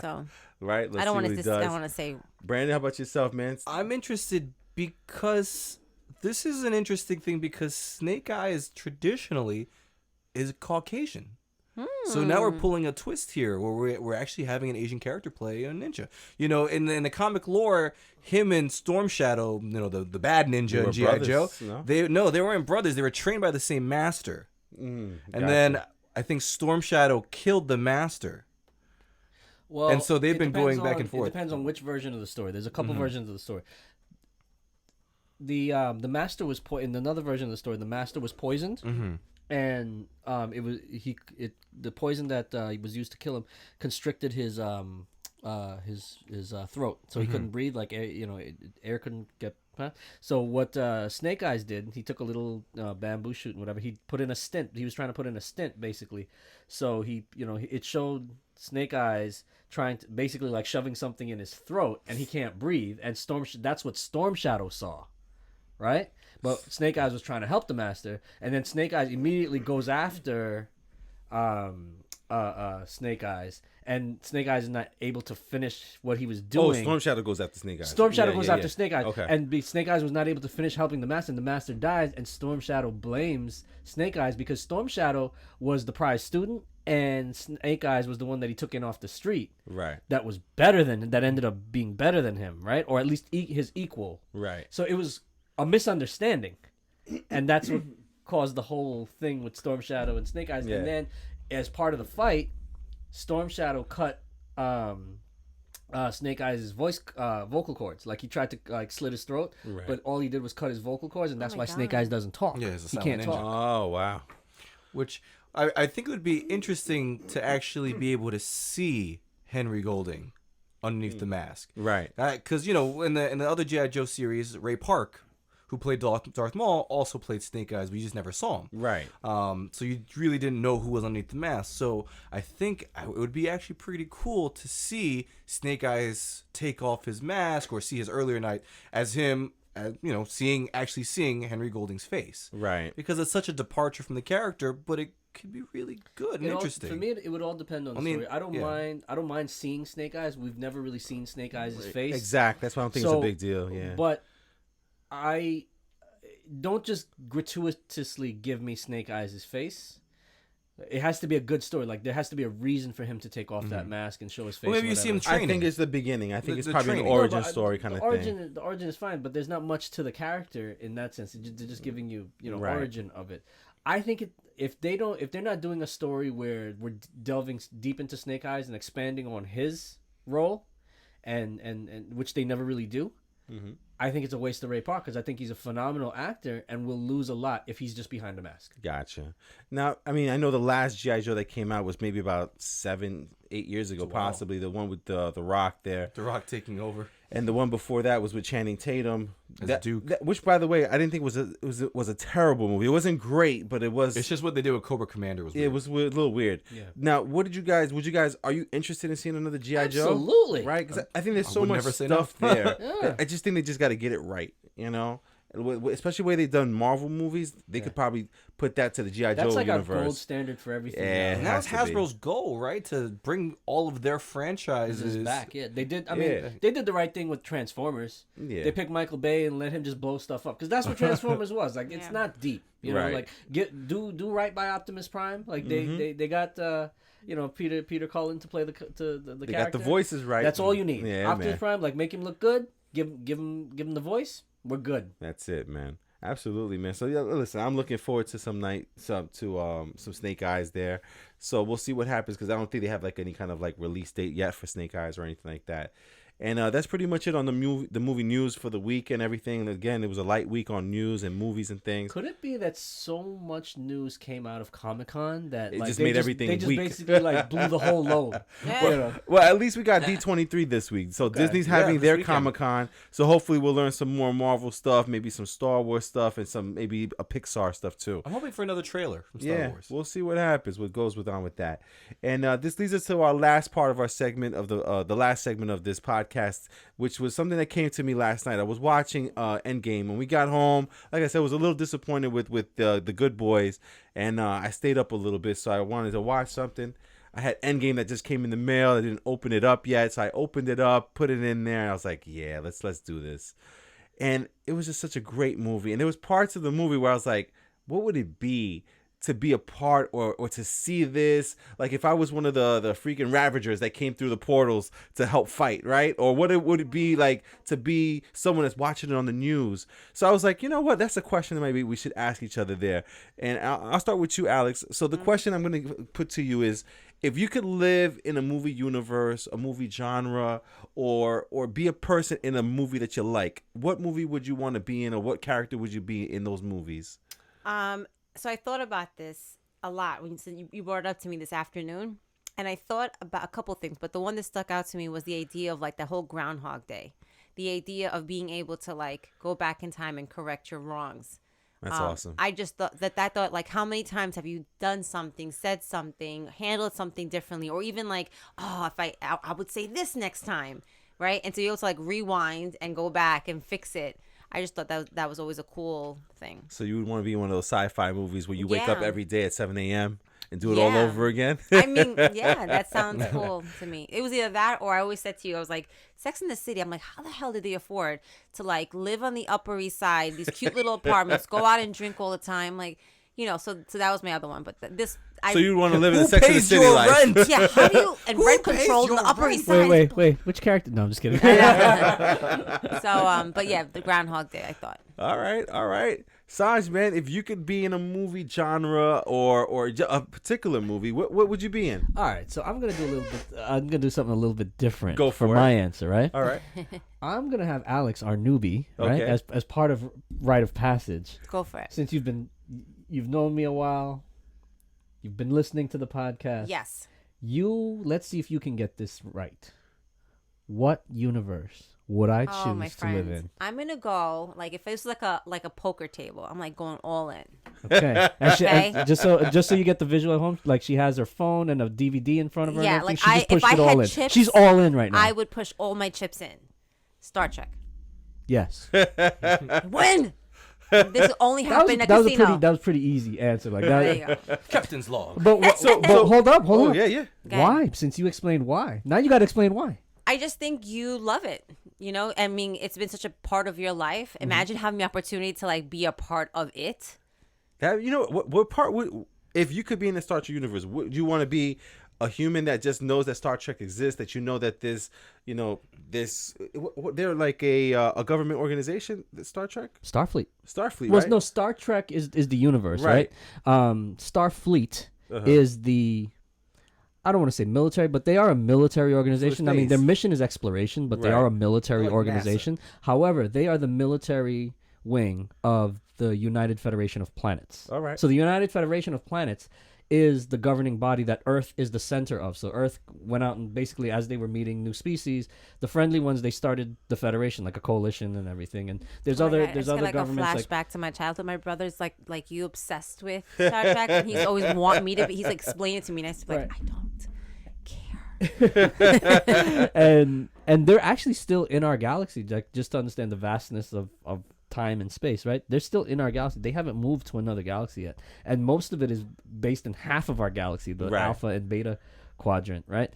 S4: So
S1: right. Let's
S4: I don't
S1: see
S4: want
S1: what he
S4: to. I
S1: does.
S4: don't want to say.
S1: Brandon, how about yourself, man?
S2: I'm interested because this is an interesting thing because Snake Eyes traditionally is Caucasian. So now we're pulling a twist here where we're actually having an Asian character play a ninja. You know, in the comic lore, him and Storm Shadow, you know, the bad
S1: They
S2: ninja
S1: were
S2: in G.I. Joe,
S1: no?
S2: they weren't brothers. They were trained by the same master.
S1: Mm,
S2: And
S1: gotcha.
S2: then I think Storm Shadow killed the master.
S3: Well,
S2: And so they've
S3: it
S2: been
S3: depends
S2: going back and forth.
S3: It depends on which version of the story. There's a couple versions of the story. The master was in another version of the story. The master was poisoned, and the poison that was used to kill him constricted his throat, so he couldn't breathe. Like air couldn't get. So what Snake Eyes did, he took a little bamboo shoot and whatever. He put in a stent. He was trying to put in a stent, basically. So it showed Snake Eyes trying to basically like shoving something in his throat, and he can't breathe. And that's what Storm Shadow saw, right? But Snake Eyes was trying to help the master, and then Snake Eyes immediately goes after Snake Eyes, and Snake Eyes is not able to finish what he was doing.
S1: Oh, Storm Shadow goes after Snake Eyes.
S3: Storm Shadow
S1: Yeah,
S3: goes
S1: yeah,
S3: after
S1: yeah.
S3: Snake Eyes,
S1: Okay.
S3: and Snake Eyes was not able to finish helping the master, and the master dies, and Storm Shadow blames Snake Eyes because Storm Shadow was the prize student, and Snake Eyes was the one that he took in off the street.
S1: Right.
S3: That ended up being better than him, right? Or at least his equal.
S1: Right.
S3: So it was a misunderstanding, and that's what caused the whole thing with Storm Shadow and Snake Eyes.
S1: Yeah.
S3: And then, as part of the fight, Storm Shadow cut Snake Eyes' vocal cords. Like he tried to slit his throat,
S1: Right.
S3: but all he did was cut his vocal cords, and that's
S4: my
S3: why Snake
S4: God.
S3: Eyes doesn't talk.
S2: Yeah, he's a
S3: he
S2: silent
S3: can't
S2: ninja.
S3: talk.
S1: Oh wow.
S2: Which I think it would be interesting to actually be able to see Henry Golding underneath the mask.
S1: Right.
S2: Because, in the other G.I. Joe series, Ray Park, who played Darth Maul, also played Snake Eyes, but you just never saw him.
S1: Right.
S2: So you really didn't know who was underneath the mask. So I think it would be actually pretty cool to see Snake Eyes take off his mask or see his earlier night as him, seeing Henry Golding's face.
S1: Right.
S2: Because it's such a departure from the character, but it could be really good and interesting.
S3: For me, it would all depend on the story. I don't
S2: yeah.
S3: I don't mind seeing Snake Eyes. We've never really seen Snake Eyes' face.
S1: Exactly. That's why I don't think it's a big deal. Yeah.
S3: But I don't just gratuitously give me Snake Eyes' face. It has to be a good story. Like there has to be a reason for him to take off that mask and show his face.
S2: Well, maybe you see him training.
S1: I think it's the beginning. I think it's
S2: The
S1: probably
S2: training.
S1: an origin
S3: but
S1: story kind of thing.
S3: The origin is fine, but there's not much to the character in that sense. They're just giving you,
S1: Right.
S3: origin of it. I think if they're not doing a story where we're delving deep into Snake Eyes and expanding on his role, and which they never really do, I think it's a waste of Ray Park because I think he's a phenomenal actor and will lose a lot if he's just behind a mask.
S1: Gotcha. Now, I mean, I know the last G.I. Joe that came out was maybe about 7-8 years ago, possibly. The one with the Rock there.
S2: The Rock taking over.
S1: And the one before that was with Channing Tatum.
S2: As Duke.
S1: Which, by the way, I didn't think was a terrible movie. It wasn't great, but it was.
S2: It's just what they did with Cobra Commander was weird.
S1: It was a little weird.
S3: Yeah.
S1: Now, would you guys? Are you interested in seeing another G.I. Joe?
S3: Absolutely.
S1: Right? Because I think there's so
S2: would
S1: much
S2: never say no.
S1: stuff there.
S3: Yeah.
S1: I just think they just got to get it right. Especially the way they've done Marvel movies, they could probably put that to the G.I. Joe
S3: That's like
S1: universe.
S3: a gold standard for everything.
S1: Yeah.
S3: now.
S2: And that was
S1: has to be.
S2: Hasbro's goal, right? To bring all of their
S3: This
S2: franchises
S3: is back. Yeah, they did. I
S1: Yeah.
S3: mean, they did the right thing with Transformers.
S1: Yeah.
S3: They picked Michael Bay and let him just blow stuff up because that's what Transformers was. Like, it's
S4: Yeah.
S3: not deep.
S1: Right.
S3: Like do right by Optimus Prime. Like they got Peter Cullen to play the
S1: They
S3: character.
S1: got the voices right.
S3: That's all you need.
S1: Yeah,
S3: Optimus
S1: man.
S3: Prime, like make him look good. Give him the voice. We're good.
S1: That's it, man. Absolutely, man. So yeah, listen, I'm looking forward to some Snake Eyes there. So we'll see what happens because I don't think they have like any kind of like release date yet for Snake Eyes or anything like that. And that's pretty much it on the movie news for the week and everything. And again, it was a light week on news and movies and things.
S3: Could it be that so much news came out of Comic-Con that
S1: It
S3: like,
S1: just
S3: they
S1: made everything
S3: they just
S1: weak.
S3: basically like blew the whole load?
S4: Yeah.
S3: You know?
S1: Well, at least we got D23 this week. So Disney's having
S2: this
S1: their
S2: weekend.
S1: Comic-Con. So hopefully we'll learn some more Marvel stuff, maybe some Star Wars stuff, and some maybe a Pixar stuff too.
S2: I'm hoping for another trailer from Star Wars.
S1: We'll see what happens, what goes on with that. And this leads us to our last part of our segment of the last segment of this podcast, which was something that came to me last night. I was watching Endgame. When we got home, like I said, I was a little disappointed with the Goodboys, and I stayed up a little bit, so I wanted to watch something. I had Endgame that just came in the mail. I didn't open it up yet, so I opened it up, put it in there, and I was like, yeah, let's do this. And it was just such a great movie. And there was parts of the movie where I was like, what would it be to be a part or to see this? Like if I was one of the freaking Ravagers that came through the portals to help fight, right? Or what would it be like to be someone that's watching it on the news? So I was like, you know what? That's a question that maybe we should ask each other there. And I'll start with you, Alex. So the question I'm going to put to you is, if you could live in a movie universe, a movie genre, or be a person in a movie that you like, what movie would you want to be in, or what character would you be in those movies?
S4: So I thought about this a lot when you brought it up to me this afternoon, and I thought about a couple things, but the one that stuck out to me was the idea of like the whole Groundhog Day, the idea of being able to like go back in time and correct your wrongs.
S1: That's awesome.
S4: I just thought like, how many times have you done something, said something, handled something differently, or even like, oh, if I would say this next time, right? And to be able to like rewind and go back and fix it. I just thought that was always a cool thing.
S1: So you would want to be in one of those sci-fi movies where you wake up
S4: Yeah.
S1: every day at 7 a.m. and do it all
S4: Yeah.
S1: over again?
S4: I mean, yeah, that sounds cool to me. It was either that or I always said to you, I was like, Sex in the City. I'm like, how the hell did they afford to like live on the Upper East Side, these cute little apartments, go out and drink all the time? Like, so that was my other one. But this,
S1: So you want to live in the
S2: Who
S1: Sex in the
S2: pays
S1: City
S2: your
S1: life?
S2: rent?
S4: yeah, how do you, and
S2: Who
S4: rent
S2: pays
S4: control in
S2: your
S4: the Upper
S2: rent?
S4: East Side.
S3: Wait. Which character? No, I'm just kidding.
S4: So, but yeah, the Groundhog Day, I thought.
S1: All right. Saj, man, if you could be in a movie genre or a particular movie, what would you be in?
S3: All right, so I'm gonna do a little bit. I'm gonna do something a little bit different.
S1: Go for it.
S3: my answer, right?
S1: All right.
S3: I'm gonna have Alex, our newbie, right,
S1: Okay.
S3: as part of rite of passage.
S4: Go for it.
S3: Since you've known me a while, you've been listening to the podcast.
S4: Yes.
S3: Let's see if you can get this right. What universe would I
S4: Oh, my
S3: choose to live
S4: friends.
S3: in?
S4: I'm gonna go like if it's like a poker table. I'm like going all in.
S3: Okay.
S4: Okay.
S3: Just so you get the visual at home, like she has her phone and a DVD in front of her.
S4: Yeah,
S3: and everything.
S4: like
S3: she just
S4: if
S3: pushed
S4: I
S3: it all
S4: had
S3: in.
S4: chips,
S3: She's all in right now.
S4: I would push all my chips in. Star Trek.
S3: Yes.
S4: Win. This only happened at
S3: that was
S4: casino.
S3: that was pretty easy answer. Like
S4: There
S3: that.
S4: you go.
S2: Captain's log.
S3: But hold up.
S1: Oh, yeah.
S4: Okay.
S3: Why? Since you explained why, now you got to explain why.
S4: I just think you love it. You know, I mean, it's been such a part of your life. Imagine having the opportunity to like be a part of it.
S1: What part if you could be in the Star Trek universe, would you want to be a human that just knows that Star Trek exists, that that they're like a government organization, Star Trek?
S3: Starfleet.
S1: Starfleet,
S3: Well,
S1: right?
S3: no, Star Trek is the universe,
S1: Right.
S3: right? Starfleet
S1: Uh-huh.
S3: is the. I don't want to say military, but they are a military organization. I mean, their
S1: space.
S3: mission is exploration, but they
S1: Right.
S3: are a military
S2: Like
S3: organization. However, they are the military wing of the United Federation of Planets.
S1: All right.
S3: So the United Federation of Planets is the governing body that Earth is the center of. So Earth went out and basically, as they were meeting new species, the friendly ones, they started the Federation, like a coalition and everything. And there's
S4: Oh my
S3: other
S4: God, I
S3: there's
S4: just
S3: other
S4: got, like
S3: governments
S4: a
S3: like
S4: flashback to my childhood. My brother's like you obsessed with Star Trek, and he's always want me to be. He's like explaining it to me, and I was like,
S3: Right.
S4: I don't care.
S3: and they're actually still in our galaxy, like just to understand the vastness of time and space, right? They're still in our galaxy. They haven't moved to another galaxy yet, and most of it is based in half of our galaxy, the
S1: Right.
S3: alpha and beta quadrant, right?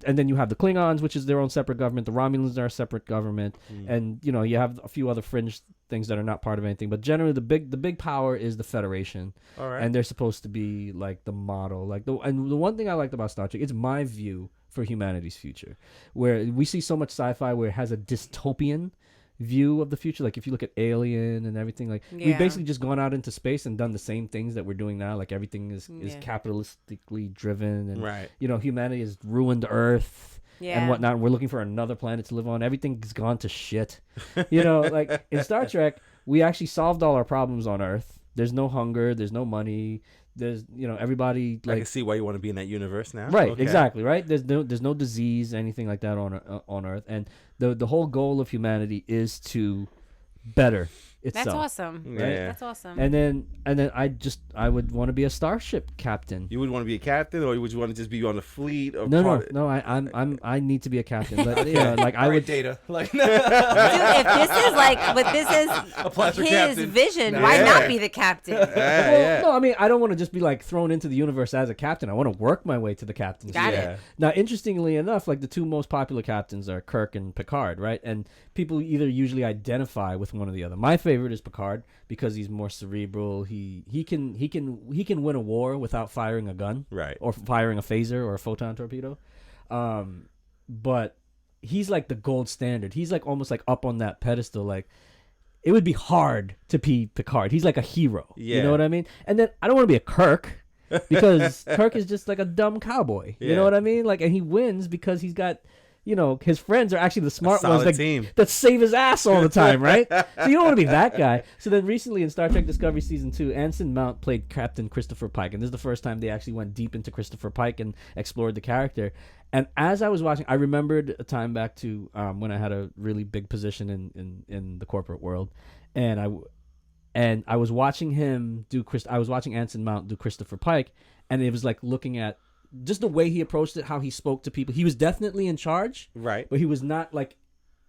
S3: And then you have the Klingons, which is their own separate government. The Romulans are a separate government, and you have a few other fringe things that are not part of anything. But generally, the big power is the Federation,
S1: All right.
S3: and they're supposed to be like the model. And the one thing I liked about Star Trek, it's my view for humanity's future, where we see so much sci-fi where it has a dystopian view of the future. Like if you look at Alien and everything, like we've
S4: Yeah.
S3: basically just gone out into space and done the same things that we're doing now. Like everything is
S4: Yeah.
S3: capitalistically driven, and
S1: Right.
S3: humanity has ruined Earth
S4: Yeah.
S3: and whatnot. We're looking for another planet to live on. Everything's gone to shit. Like in Star Trek, we actually solved all our problems on Earth. There's no hunger. There's no money. There's everybody
S1: I
S3: like
S1: can see why you want to be in that universe now.
S3: right,
S1: Okay.
S3: exactly, right. There's no disease, anything like that on Earth, and the whole goal of humanity is to better itself.
S4: That's awesome.
S1: Yeah.
S4: That's awesome.
S3: And then I would want to be a starship captain.
S1: You would want to be a captain, or would you want to just be on the fleet? Or
S3: No. I need to be a captain. But, like I would.
S2: Data. Like
S4: Dude, if this is
S2: Applies for
S4: his
S2: captain.
S4: vision,
S1: Yeah.
S4: why not be the captain?
S1: Yeah.
S3: No, I mean I don't want to just be like thrown into the universe as a captain. I want to work my way to the captaincy.
S4: Got
S1: Yeah.
S4: it.
S3: Now, interestingly enough, like the two most popular captains are Kirk and Picard, right? And people either usually identify with one or the other. My favorite is Picard because he's more cerebral. He can win a war without firing a gun,
S1: Right.
S3: or firing a phaser or a photon torpedo. But he's like the gold standard. He's like almost like up on that pedestal. Like it would be hard to be Picard. He's like a hero.
S1: Yeah.
S3: You know what I mean? And then I don't want to be a Kirk. Because Kirk is just like a dumb cowboy. You
S1: Yeah.
S3: know what I mean? Like, and he wins because he's got, his friends are actually the smart ones
S1: solid team.
S3: that save his ass all the time, right? So you don't want to be that guy. So then recently in Star Trek Discovery Season 2, Anson Mount played Captain Christopher Pike. And this is the first time they actually went deep into Christopher Pike and explored the character. And as I was watching, I remembered a time back to when I had a really big position in the corporate world. And I was watching him do I was watching Anson Mount do Christopher Pike, and it was like looking at just the way he approached it, how he spoke to people. He was definitely in charge,
S1: Right.
S3: but he was not like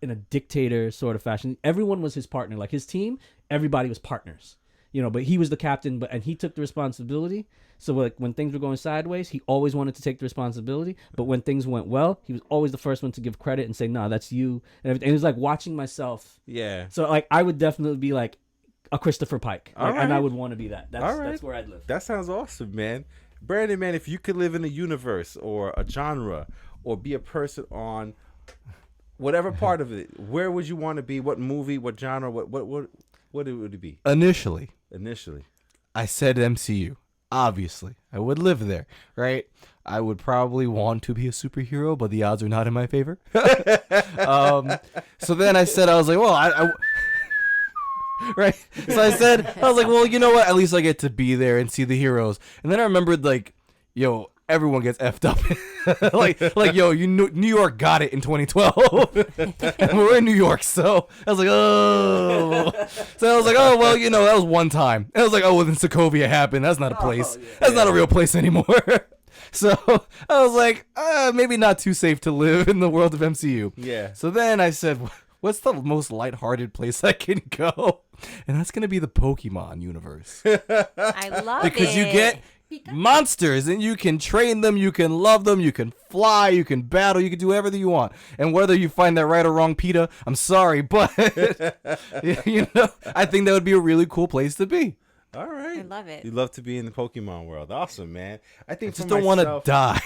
S3: in a dictator sort of fashion. Everyone was his partner, like his team. Everybody was partners, But he was the captain, and he took the responsibility. So like when things were going sideways, he always wanted to take the responsibility. But when things went well, he was always the first one to give credit and say, "No, that's you." And everything. And it was like watching myself.
S1: Yeah.
S3: So like I would definitely be like a Christopher Pike,
S1: All
S3: and I
S1: right.
S3: would want to be that. That's
S1: All right.
S3: that's where I'd live.
S1: That sounds awesome, man. Brandon, man, if you could live in a universe or a genre or be a person on whatever part of it, where would you want to be? What movie? What genre? What would it be?
S2: Initially,
S1: I
S2: said MCU. Obviously, I would live there, right? I would probably want to be a superhero, but the odds are not in my favor. So then I was like, well, I right? So I was like, well, you know what? At least I get to be there and see the heroes. And then I remembered, like, yo, everyone gets effed up. like, yo, New York got it in 2012. And we're in New York, so I was like, oh. So I was like, oh, well, that was one time. And I was like, oh, well, then Sokovia happened. That's not a place. That's not a real place anymore. So I was like, maybe not too safe to live in the world of MCU.
S1: Yeah.
S2: So then I said, what's the most lighthearted place I can go? And that's going to be the Pokemon universe.
S4: I love it.
S2: Because you get monsters and you can train them, you can love them, you can fly, you can battle, you can do everything you want. And whether you find that right or wrong, PETA, I'm sorry, but I think that would be a really cool place to be.
S1: All right.
S4: I love it.
S1: You love to be in the Pokemon world. Awesome, man. I think
S2: I just don't want to die.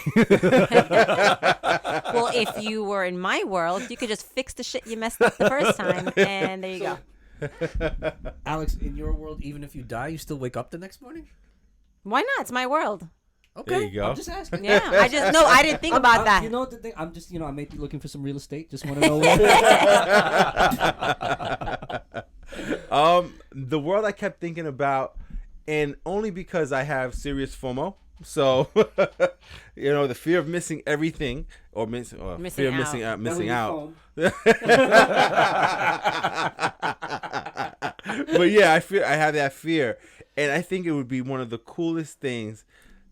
S4: Well, if you were in my world, you could just fix the shit you messed up the first time, and there you go.
S3: Alex, in your world, even if you die, you still wake up the next morning?
S4: Why not? It's my world.
S3: Okay.
S1: There you go.
S3: I'm just asking.
S4: Yeah, I didn't think about that.
S3: You know the thing? I'm just, I may be looking for some real estate. Just want to know where.
S1: The world I kept thinking about, and only because I have serious FOMO. So, the fear of missing everything or fear of missing out. But yeah, I have that fear, and I think it would be one of the coolest things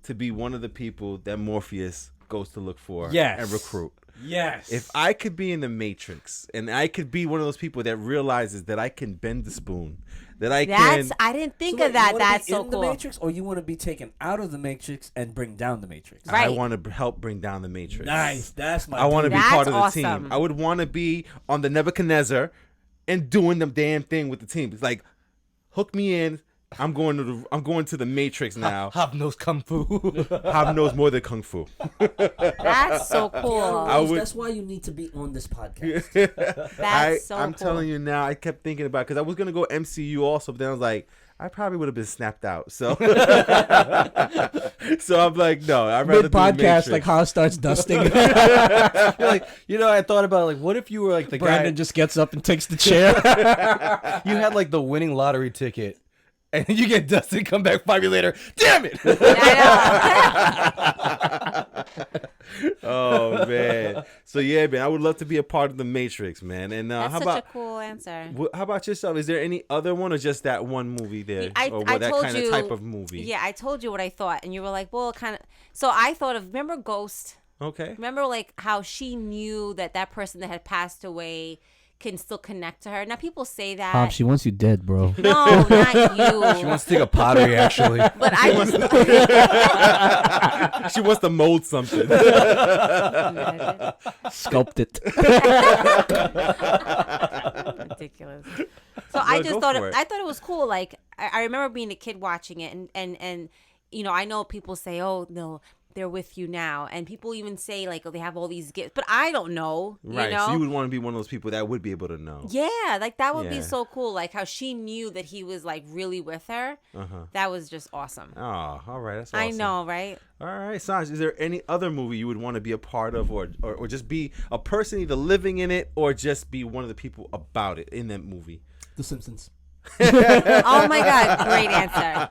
S1: to be one of the people that Morpheus goes to look for and recruit.
S3: Yes.
S1: If I could be in the Matrix and I could be one of those people that realizes that I can bend the spoon, that I
S4: didn't think of that. That's so
S3: in
S4: cool.
S3: The Matrix, or you want to be taken out of the Matrix and bring down the Matrix?
S4: Right.
S1: I want to help bring down the Matrix.
S3: Nice. That's my.
S1: I want to be
S4: That's
S1: part of the
S4: awesome.
S1: team. I would want to be on the Nebuchadnezzar and doing the damn thing with the team. It's like, hook me in. I'm going to the Matrix now.
S2: Hob knows kung fu.
S1: Hob knows more than kung fu.
S4: That's so cool.
S3: That's why you need to be on this podcast.
S1: I'm
S4: cool.
S1: telling you now. I kept thinking about because I was gonna go MCU also, but then I was like, I probably would have been snapped out. So, so I'm like, no. I'd rather
S3: Mid-podcast, like Haas starts dusting.
S2: You're like, I thought about it, like, what if you were like the
S3: Brandon
S2: guy
S3: just gets up and takes the chair.
S2: you had like the winning lottery ticket. And you get dusted, come back 5 years later. Damn it!
S1: Oh man. So yeah, man, I would love to be a part of the Matrix, man. And
S4: That's
S1: how
S4: such
S1: about
S4: a cool answer.
S1: how about yourself? Is there any other one, or just that one movie there,
S4: I
S1: that
S4: told
S1: kind of
S4: you,
S1: type of movie?
S4: Yeah, I told you what I thought, and you were like, "Well, kind of." So I thought of, remember Ghost?
S1: Okay.
S4: Remember, like, how she knew that person that had passed away can still connect to her. Now people say that.
S3: she wants you dead, bro.
S4: No, not you.
S2: She wants to take a pottery, actually.
S4: But I just
S1: She wants to mold something.
S3: Sculpt it.
S4: ridiculous. So I just thought I thought it was cool. Like I remember being a kid watching it, and I know people say, oh no, they're with you now, and people even say like, oh, they have all these gifts, but I don't know.
S1: Right. So you would want to be one of those people that would be able to know.
S4: Yeah, like that would be so cool. Like how she knew that he was like really with her. That was just awesome.
S1: Oh, all right. That's awesome.
S4: I know, right?
S1: All right, Sanj, is there any other movie you would want to be a part of, or just be a person either living in it or just be one of the people about it in that movie?
S3: The Simpsons.
S4: Oh my God, great answer.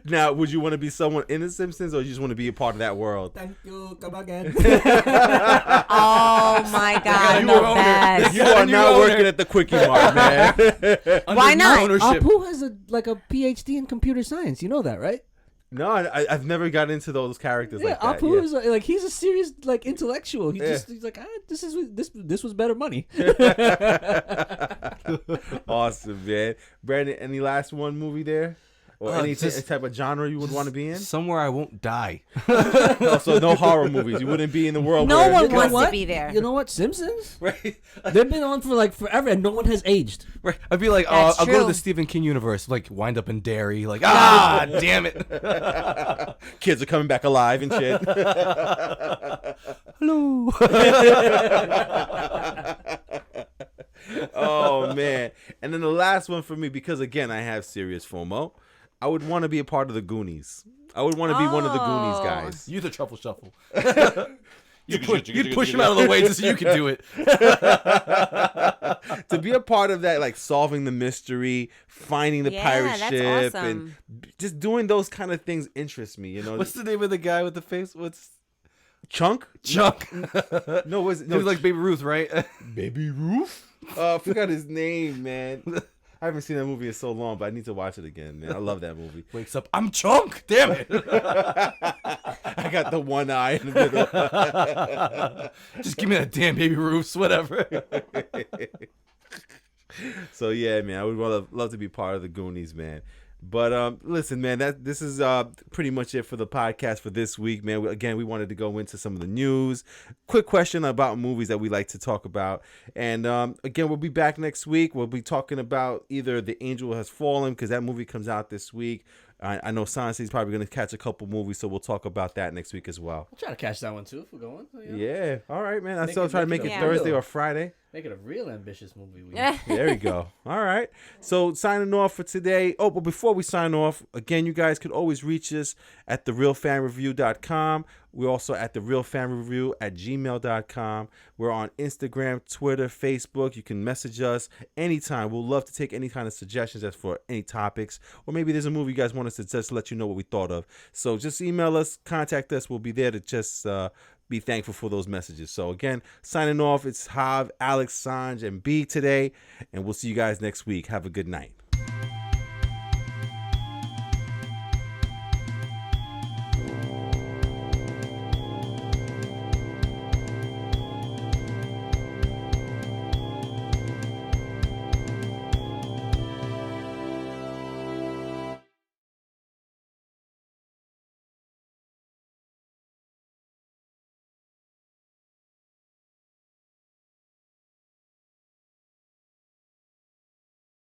S1: Now, would you want to be someone in The Simpsons, or you just want to be a part of that world?
S3: Thank you. Come again.
S4: Oh my God, the best.
S1: You are not working at the Quickie Mart, man.
S4: Why not?
S3: Apu has a PhD in computer science. You know that, right?
S1: No, I've never got into those characters like that.
S3: Apu is like he's a serious intellectual. He's like, this was better money.
S1: Awesome, man. Brandon, any last one movie there? or any type of genre you would want to be in?
S2: Somewhere I won't die.
S1: Also, no horror movies. You wouldn't be in the world.
S4: No
S1: where
S4: one
S5: You know
S4: wants
S5: what?
S4: to be there.
S5: You know what? Simpsons?
S2: Right.
S5: They've been on for like forever, and no one has aged.
S2: Right. I'd be like,
S4: That's
S2: I'll go to
S4: true.
S2: the Stephen King universe, like wind up in Derry, like damn it.
S1: Kids are coming back alive and shit.
S2: Hello.
S1: Oh man! And then the last one for me, because again I have serious FOMO. I would want to be a part of the Goonies. I would want to be one of the Goonies
S4: Oh.
S1: guys.
S2: You the truffle shuffle. You'd push him out of the way just so you could do it.
S1: To be a part of that, like solving the mystery, finding the
S4: Yeah,
S1: pirate
S4: that's
S1: ship,
S4: awesome.
S1: and just doing those kind of things interests me. You know,
S2: What's the name of the guy with the face? What's
S1: Chunk?
S2: Chuck?
S1: No, was it?
S2: He
S1: No,
S2: was like Baby Ruth, right?
S1: Baby Ruth. I forgot his name, man. I haven't seen that movie in so long, but I need to watch it again, man. I love that movie.
S2: Wakes up, I'm Chunk. Damn it.
S1: I got the one eye in the middle.
S2: Just give me that damn Baby Ruths, whatever.
S1: So yeah, man, I would love to be part of the Goonies, man. But listen, man, this is pretty much it for the podcast for this week, man. We wanted to go into some of the news. Quick question about movies that we like to talk about, and again, we'll be back next week. We'll be talking about either The Angel Has Fallen, because that movie comes out this week. I know Sansi's probably going to catch a couple movies, so we'll talk about that next week as well.
S3: I'll try to catch that one too if we're going.
S1: Yeah, all right, man. I
S3: Make
S1: still
S3: it-
S1: try to
S3: make
S1: make
S3: it
S1: it
S3: a
S1: Thursday
S3: real-
S1: or Friday.
S3: Make it a real ambitious movie.
S1: There you go. All right. So signing off for today. Oh, but before we sign off, again, you guys could always reach us at therealfanreview.com. We're also at therealfanreview@gmail.com. We're on Instagram, Twitter, Facebook. You can message us anytime. We'll love to take any kind of suggestions as for any topics. Or maybe there's a movie you guys want us to just let you know what we thought of. So just email us, contact us. We'll be there to just be thankful for those messages. So again, signing off, it's Hav, Alex, Sanj, and B today, and we'll see you guys next week. Have a good night.